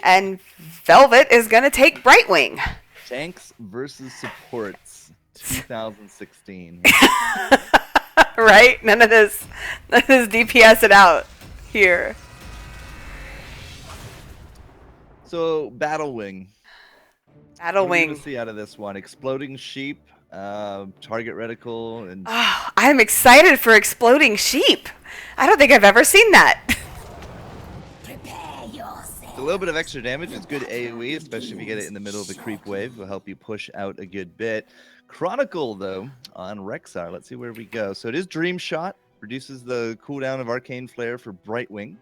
and Velvet is going to take Brightwing. Tanks versus supports, 2016. Right? None of this DPS it out here. So, Battle Wing. Battle What are we gonna Wing. see out of this one? Exploding sheep, target reticle, and Oh, I'm excited for Exploding Sheep. I don't think I've ever seen that. Prepare yourself. a little bit of extra damage. It's good AoE, especially if you get it in the middle of a creep wave. It'll help you push out a good bit. Chronicle, though, on Rexar. Let's see where we go. So it is Dream Shot. Reduces the cooldown of Arcane Flare for Brightwing.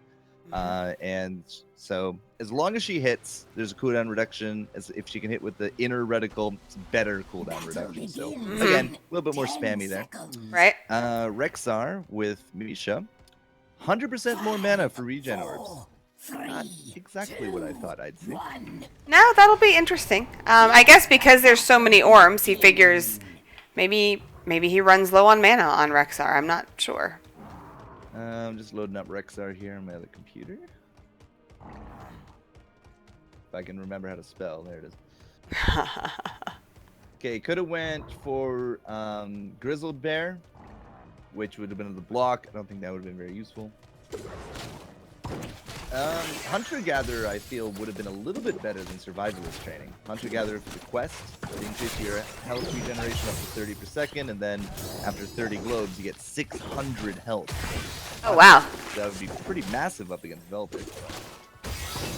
And so as long as she hits, there's a cooldown reduction. As if she can hit with the inner reticle, it's better cooldown reduction. So again, a little bit more spammy there. Right? Rexar with Misha. 100% more mana for regen orbs. Not exactly what I thought I'd see. No, that'll be interesting. I guess because there's so many Orms, he figures maybe he runs low on mana on Rexar. I'm not sure. I'm just loading up Rexar here on my other computer. If I can remember how to spell, there it is. Okay, could have went for Grizzled Bear, which would have been the block. I don't think that would have been very useful. Hunter-Gatherer, I feel, would have been a little bit better than Survivalist training. Hunter-Gatherer for the quest, they increase your health regeneration up to 30 per second, and then after 30 globes, you get 600 health. Oh, wow. That would be pretty massive up against Velvet.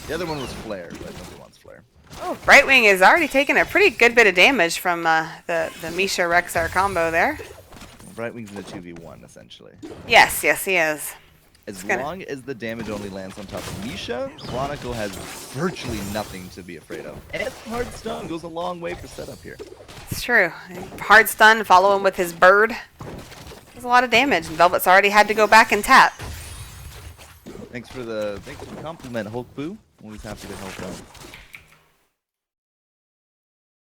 The other one was Flare, but nobody wants Flare. Oh, Brightwing is already taking a pretty good bit of damage from the Misha Rexar combo there. Brightwing's in a 2v1, essentially. Yes, he is. As long as the damage only lands on top of Misha, Kronicle has virtually nothing to be afraid of. And Hard Stun goes a long way for setup here. It's true. Hard stun, follow him with his bird. Does a lot of damage, and Velvet's already had to go back and tap. Thanks for the compliment, Hulk Boo. Always happy to help out.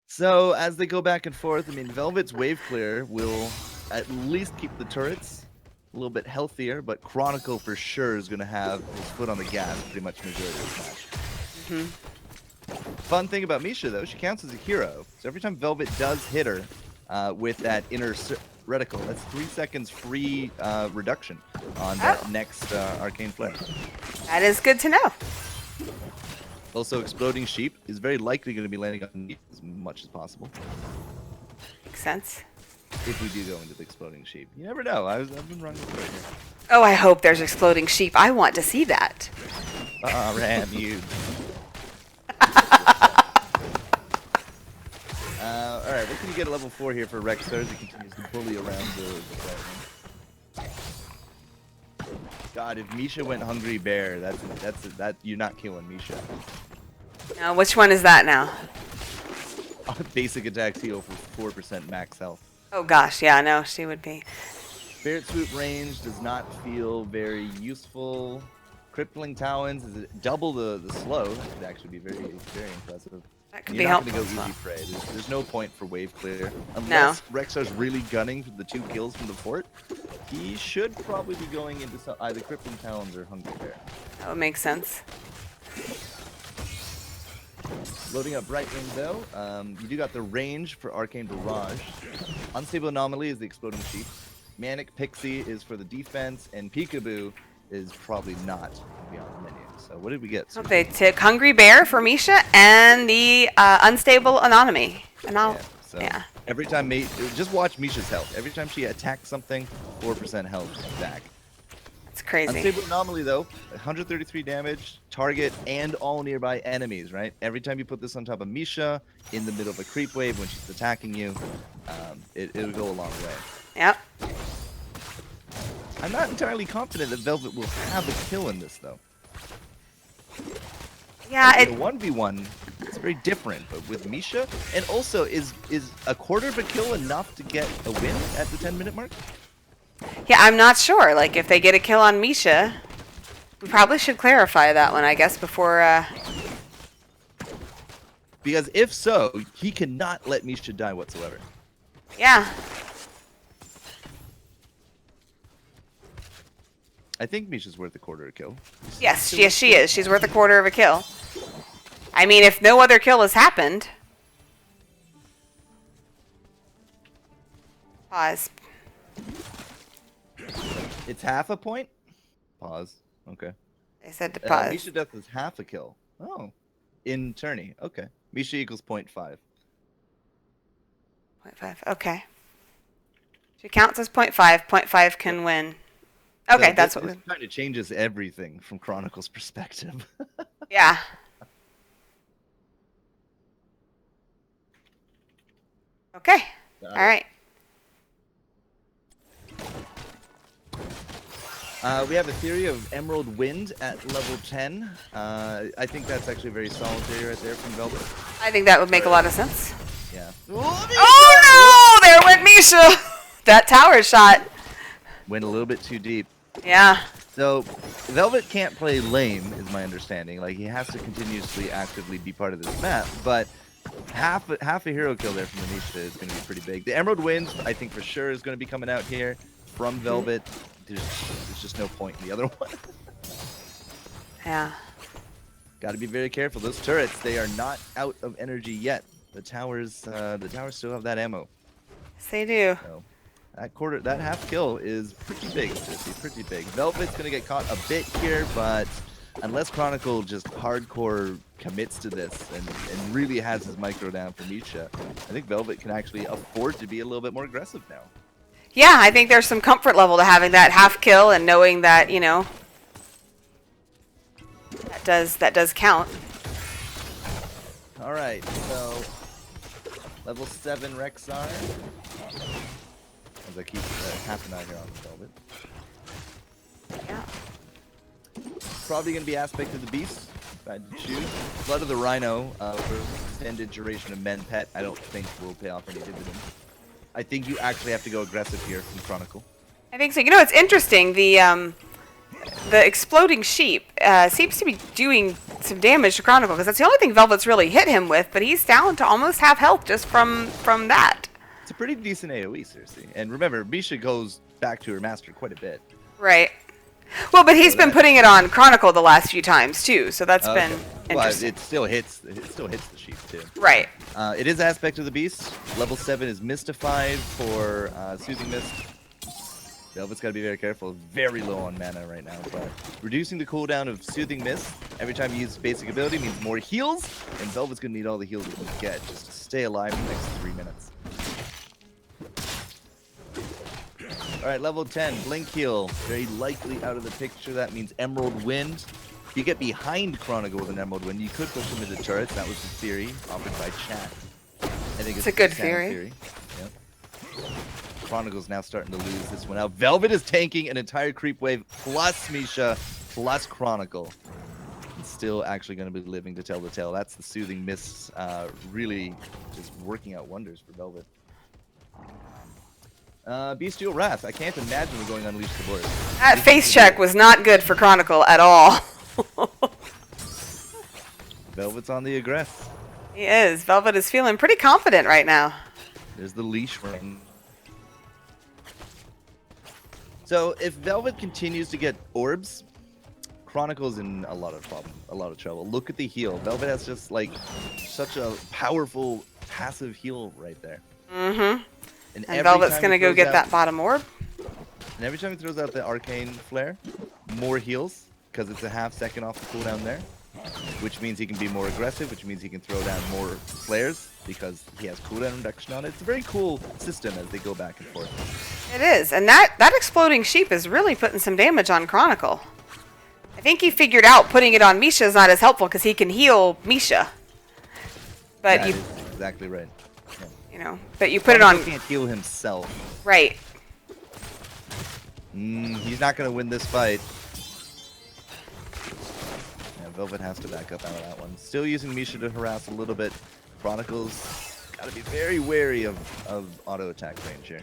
So as they go back and forth, I mean, Velvet's wave clear will at least keep the turrets a little bit healthier, but Kronicle for sure is going to have his foot on the gas pretty much majority of the match. Fun thing about Misha, though, she counts as a hero. So every time Velvet does hit her with that inner reticle, that's 3 seconds free reduction on that next Arcane Flare. That is good to know. Also, Exploding Sheep is very likely going to be landing on me as much as possible. Makes sense. If we do go into the Exploding Sheep. You never know. I've been running through it here. Oh, I hope there's Exploding Sheep. I want to see that. Ram you. Alright, what can you get at level 4 here for Rexar as he continues to bully around the God, if Misha went Hungry Bear, that you're not killing Misha. Now, which one is that now? Basic attacks heal for 4% max health. Oh gosh, yeah, no, she would be. Spirit Swoop range does not feel very useful. Crippling Talons is double the slow. That could actually be very, very impressive. That could You're be not helpful. going to go easy prey. There's no point for wave clear. No. Unless Rexar's really gunning for the 2 kills from the fort, he should probably be going into either Crippling Talons or Hungry Bear. That would make sense. Loading up Brightwing though, you do got the range for Arcane Barrage. Unstable Anomaly is the Exploding Sheep. Manic Pixie is for the defense, and Peekaboo is probably not beyond the menu. So what did we get? So they took Hungry Bear for Misha and the Unstable Anomaly. Yeah. Every time, just watch Misha's health. Every time she attacks something, 4% health back. It's crazy. Unstable Anomaly though, 133 damage, target, and all nearby enemies, right? Every time you put this on top of Misha, in the middle of a creep wave when she's attacking you, it'll go a long way. Yep. I'm not entirely confident that Velvet will have a kill in this, though. Yeah, In a 1v1, it's very different, but with Misha, and also, is a quarter of a kill enough to get a win at the 10-minute mark? yeah, I'm not sure. Like, if they get a kill on Misha, we probably should clarify that one, I guess, before. Because if so, he cannot let Misha die whatsoever. Yeah. I think Misha's worth a quarter of a kill. Yes, she is. She's worth a quarter of a kill. I mean, if no other kill has happened. Pause. It's half a point? Pause. Okay. I said to pause. Misha death is half a kill. Oh. In tourney. Okay. Misha equals 0.5. 0.5. Okay. She counts as 0.5. 0.5 can win. Okay, So that's this, what we. this kind of changes everything from Chronicle's perspective. Yeah. Okay. All right. We have a theory of Emerald Wind at level 10. I think that's actually a very solid theory right there from Velvet. I think that would make a lot of sense. Yeah. Oh no! There went Misha. That tower shot. Went a little bit too deep. Yeah. So, Velvet can't play lame, is my understanding. Like, he has to continuously actively be part of this map, but half a hero kill there from Misha is going to be pretty big. The Emerald Wind, I think for sure, is going to be coming out here from Velvet. There's just no point in the other one. Yeah. Got to be very careful. Those turrets, they are not out of energy yet. The towers still have that ammo. Yes, they do. So that half kill is pretty big. Pretty big. Velvet's gonna get caught a bit here, but unless Chronicle just hardcore commits to this and really has his micro down for Misha, I think Velvet can actually afford to be a little bit more aggressive now. Yeah, I think there's some comfort level to having that half kill and knowing that, you know, that does count. All right, so level 7 Rexar. As I keep half an eye here on Velvet. Yeah. Probably going to be Aspect of the Beast, if I had to choose. Blood of the Rhino for extended duration of Men Pet, I don't think will pay off any dividends. I think you actually have to go aggressive here from Chronicle. I think so. You know, it's interesting. The exploding sheep seems to be doing some damage to Chronicle because that's the only thing Velvet's really hit him with. But he's down to almost half health just from that. It's a pretty decent AoE, seriously. And remember, Misha goes back to her master quite a bit. Right. Well, but he's been putting it on Chronicle the last few times too, so that's been interesting. Well, it still hits the sheep too. Right. It is Aspect of the Beast. Level 7 is Mystified for Soothing Mist. Velvet's got to be very careful. Very low on mana right now, but reducing the cooldown of Soothing Mist every time you use basic ability means more heals, and Velvet's going to need all the heals it can get just to stay alive for the next 3 minutes. Alright, level 10, Blink Heal. Very likely out of the picture. That means Emerald Wind. If you get behind Kronicle with an Emerald Wind, you could push him into turrets. That was the theory offered by chat. I think it's a good sound theory. Yep. Chronicle's now starting to lose this one out. Velvet is tanking an entire creep wave plus Misha plus Chronicle. And still actually going to be living to tell the tale. That's the Soothing Mists really just working out wonders for Velvet. Bestial Wrath. I can't imagine we're going Unleash the Board. That face check was not good for Chronicle at all. Velvet's on the aggress. He is. Velvet is feeling pretty confident right now. There's the leash ring. So if Velvet continues to get orbs, Chronicle's in a lot of trouble. Look at the heal. Velvet has just like such a powerful passive heal right there. Mm-hmm. And And Velvet's gonna go get that bottom orb. And every time he throws out the Arcane Flare, more heals, because it's a half second off the cooldown there. Which means he can be more aggressive, which means he can throw down more flares, because he has cooldown reduction on it. It's a very cool system as they go back and forth. It is. And that exploding sheep is really putting some damage on Chronicle. I think he figured out putting it on Misha is not as helpful because he can heal Misha. But That you, is exactly right. Yeah. you know, but you put it on, He can't heal himself. right. He's not going to win this fight. Yeah, Velvet has to back up out of that one. Still using Misha to harass a little bit. Chronicle's got to be very wary of auto attack range here.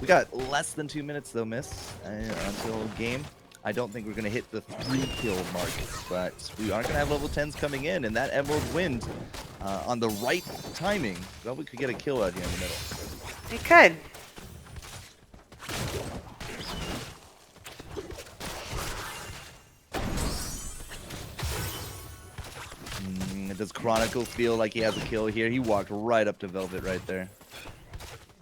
We got less than 2 minutes though, Miss, until game. I don't think we're going to hit the 3-kill mark, but we are going to have level 10s coming in, and that Emerald Wind, on the right timing, well, we could get a kill out here in the middle. It could. Does Chronicle feel like he has a kill here? He walked right up to Velvet right there.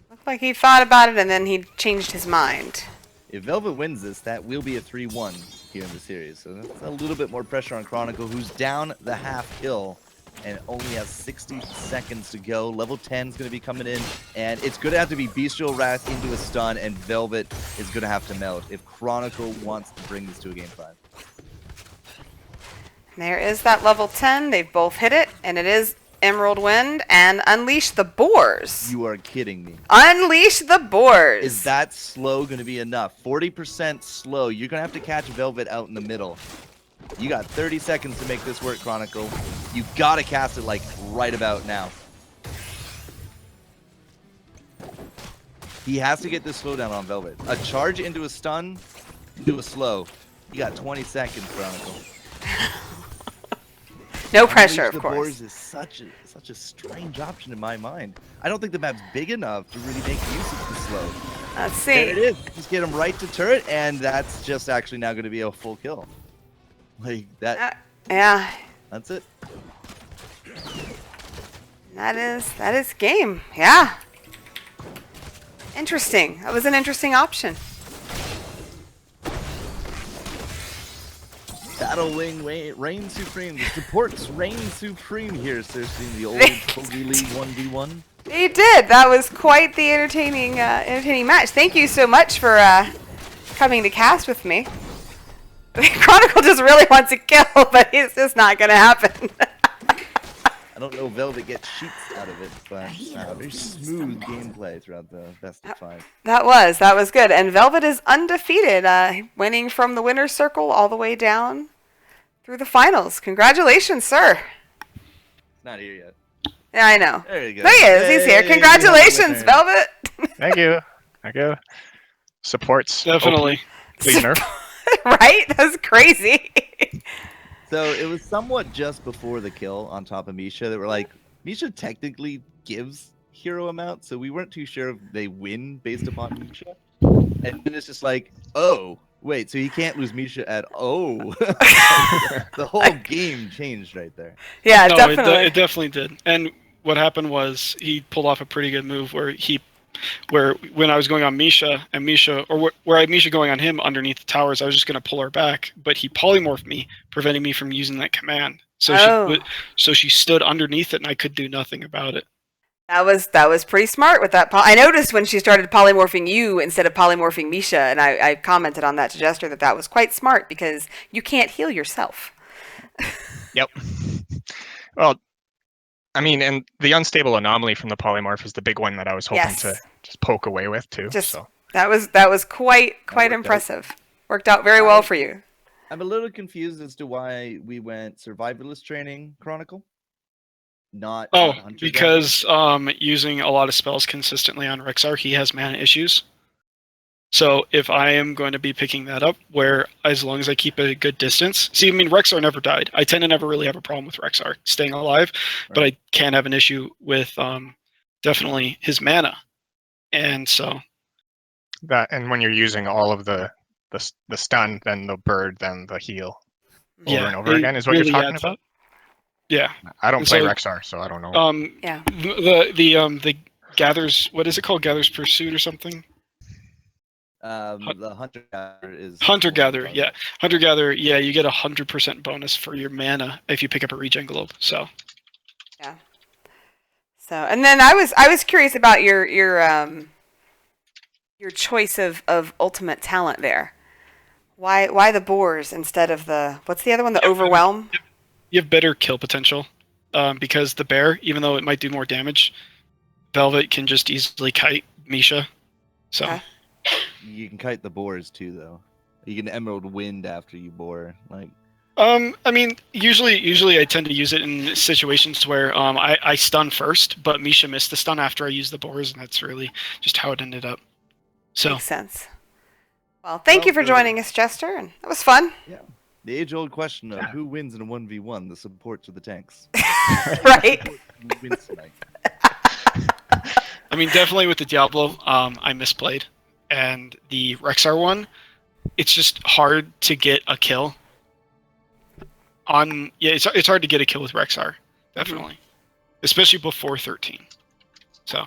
Looked like he thought about it and then he changed his mind. If Velvet wins this, that will be a 3-1 here in the series. So that's a little bit more pressure on Chronicle, who's down the half kill and only has 60 seconds to go. Level 10 is going to be coming in, and it's going to have to be Bestial Wrath into a stun, and Velvet is going to have to melt if Chronicle wants to bring this to a game 5. There is that level 10. They've both hit it, and it is Emerald Wind and Unleash the Boars. You are kidding me. Unleash the Boars. Is that slow going to be enough? 40% slow. You're going to have to catch Velvet out in the middle. You got 30 seconds to make this work, Chronicle. You got to cast it like right about now. He has to get this slowdown on Velvet. A charge into a stun, into a slow. You got 20 seconds, Chronicle. No pressure, Unleash of the course. Boars is such a strange option in my mind. I don't think the map's big enough to really make use of the slow. Let's There it see. is. Just get him right to turret, and that's just actually now going to be a full kill. Like that. Yeah, That's it. that is game. Yeah. Interesting. That was an interesting option. Battle Wing reign supreme. The supports reign supreme here. So seeing the old Fogey League 1v1. He did. That was quite the entertaining match. Thank you so much for coming to cast with me. Chronicle just really wants to kill, but it's just not going to happen. I don't know if Velvet gets sheets out of it, but very smooth gameplay throughout the best of 5. That was good. And Velvet is undefeated, winning from the winner's circle all the way down through the finals. Congratulations, sir. Not here yet. Yeah, I know. There you go. There he is. He's here. Hey, Congratulations, winner. Velvet. Thank you. Thank you. Supports. Definitely. Please nerf. Right? That's crazy. So it was somewhat just before the kill on top of Misha that were like, Misha technically gives hero amount, so we weren't too sure if they win based upon Misha. And then it's just like, oh, wait, so he can't lose Misha at the whole game changed right there. Yeah, No, definitely. it definitely did. And what happened was he pulled off a pretty good move where when I was going on Misha and Misha, or where I had Misha going on him underneath the towers, I was just going to pull her back, but he polymorphed me, preventing me from using that command. So she stood underneath it, and I could do nothing about it. That was pretty smart with that. I noticed when she started polymorphing you instead of polymorphing Misha, and I commented on that to Jester that was quite smart because you can't heal yourself. Yep. Well, I mean, and the unstable anomaly from the polymorph is the big one that I was hoping to just poke away with too. So that was quite impressive. Worked out very well for you. I'm a little confused as to why we went survivalist training Chronicle. Not Hunter because using a lot of spells consistently on Rexar, he has mana issues. So if I am going to be picking that up, where as long as I keep a good distance, see, I mean, Rexar never died. I tend to never really have a problem with Rexar staying alive, Right. but I can have an issue with definitely his mana, and so that, and when you're using all of the stun, then the bird, then the heal, over and over it again is what really you're talking adds about. up. Yeah. I don't play So- Rexar, so I don't know. Yeah. The gathers, what is it called? Gathers Pursuit or something? The Hunter Gatherer is Hunter Gatherer, yeah. Hunter Gatherer, yeah, you get 100% bonus for your mana if you pick up a regen globe. So Yeah. So, and then I was curious about your choice of ultimate talent there. Why the boars instead of what's the other one? The overwhelm? you have better kill potential because the bear, even though it might do more damage, Velvet can just easily kite Misha. So Okay. You can kite the boars too, though. You can emerald wind after you bore. Like, I mean, usually I tend to use it in situations where I stun first, but Misha missed the stun after I used the boars, and that's really just how it ended up. So Makes sense. Well, thank you for joining us, Jester, and that was fun. yeah, the age-old question of who wins in a 1v1, the supports or the tanks. Right? Who wins tonight? I mean, definitely with the Diablo, I misplayed, and the Rexar one, it's just hard to get a kill. It's hard to get a kill with Rexar, definitely, especially before 13. So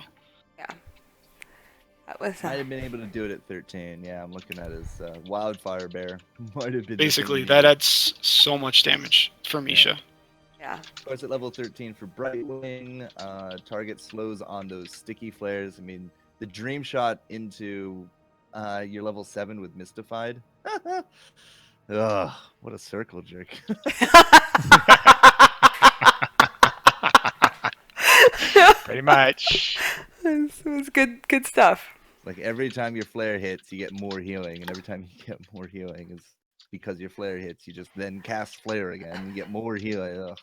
That was Might have been able to do it at 13. Yeah, I'm looking at his wildfire bear. Might have been. basically that adds so much damage for Misha. yeah. Of course, at level 13 for Brightwing, target slows on those sticky flares. I mean, the dream shot into your level 7 with Mystified. Ugh, what a circle jerk. Pretty much. It was good stuff. Like every time your flare hits, you get more healing, and every time you get more healing is because your flare hits. You just then cast flare again, and you get more healing. Ugh.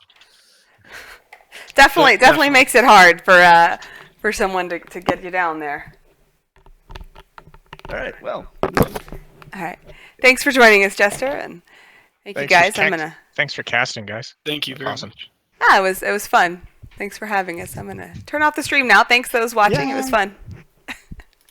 Definitely makes it hard for someone to get you down there. All right, well, All right. Thanks for joining us, Jester, and thank you guys. Thanks for casting, guys. Thank you very Awesome. much. It was fun. Thanks for having us. I'm gonna turn off the stream now. Thanks to those watching. It was fun.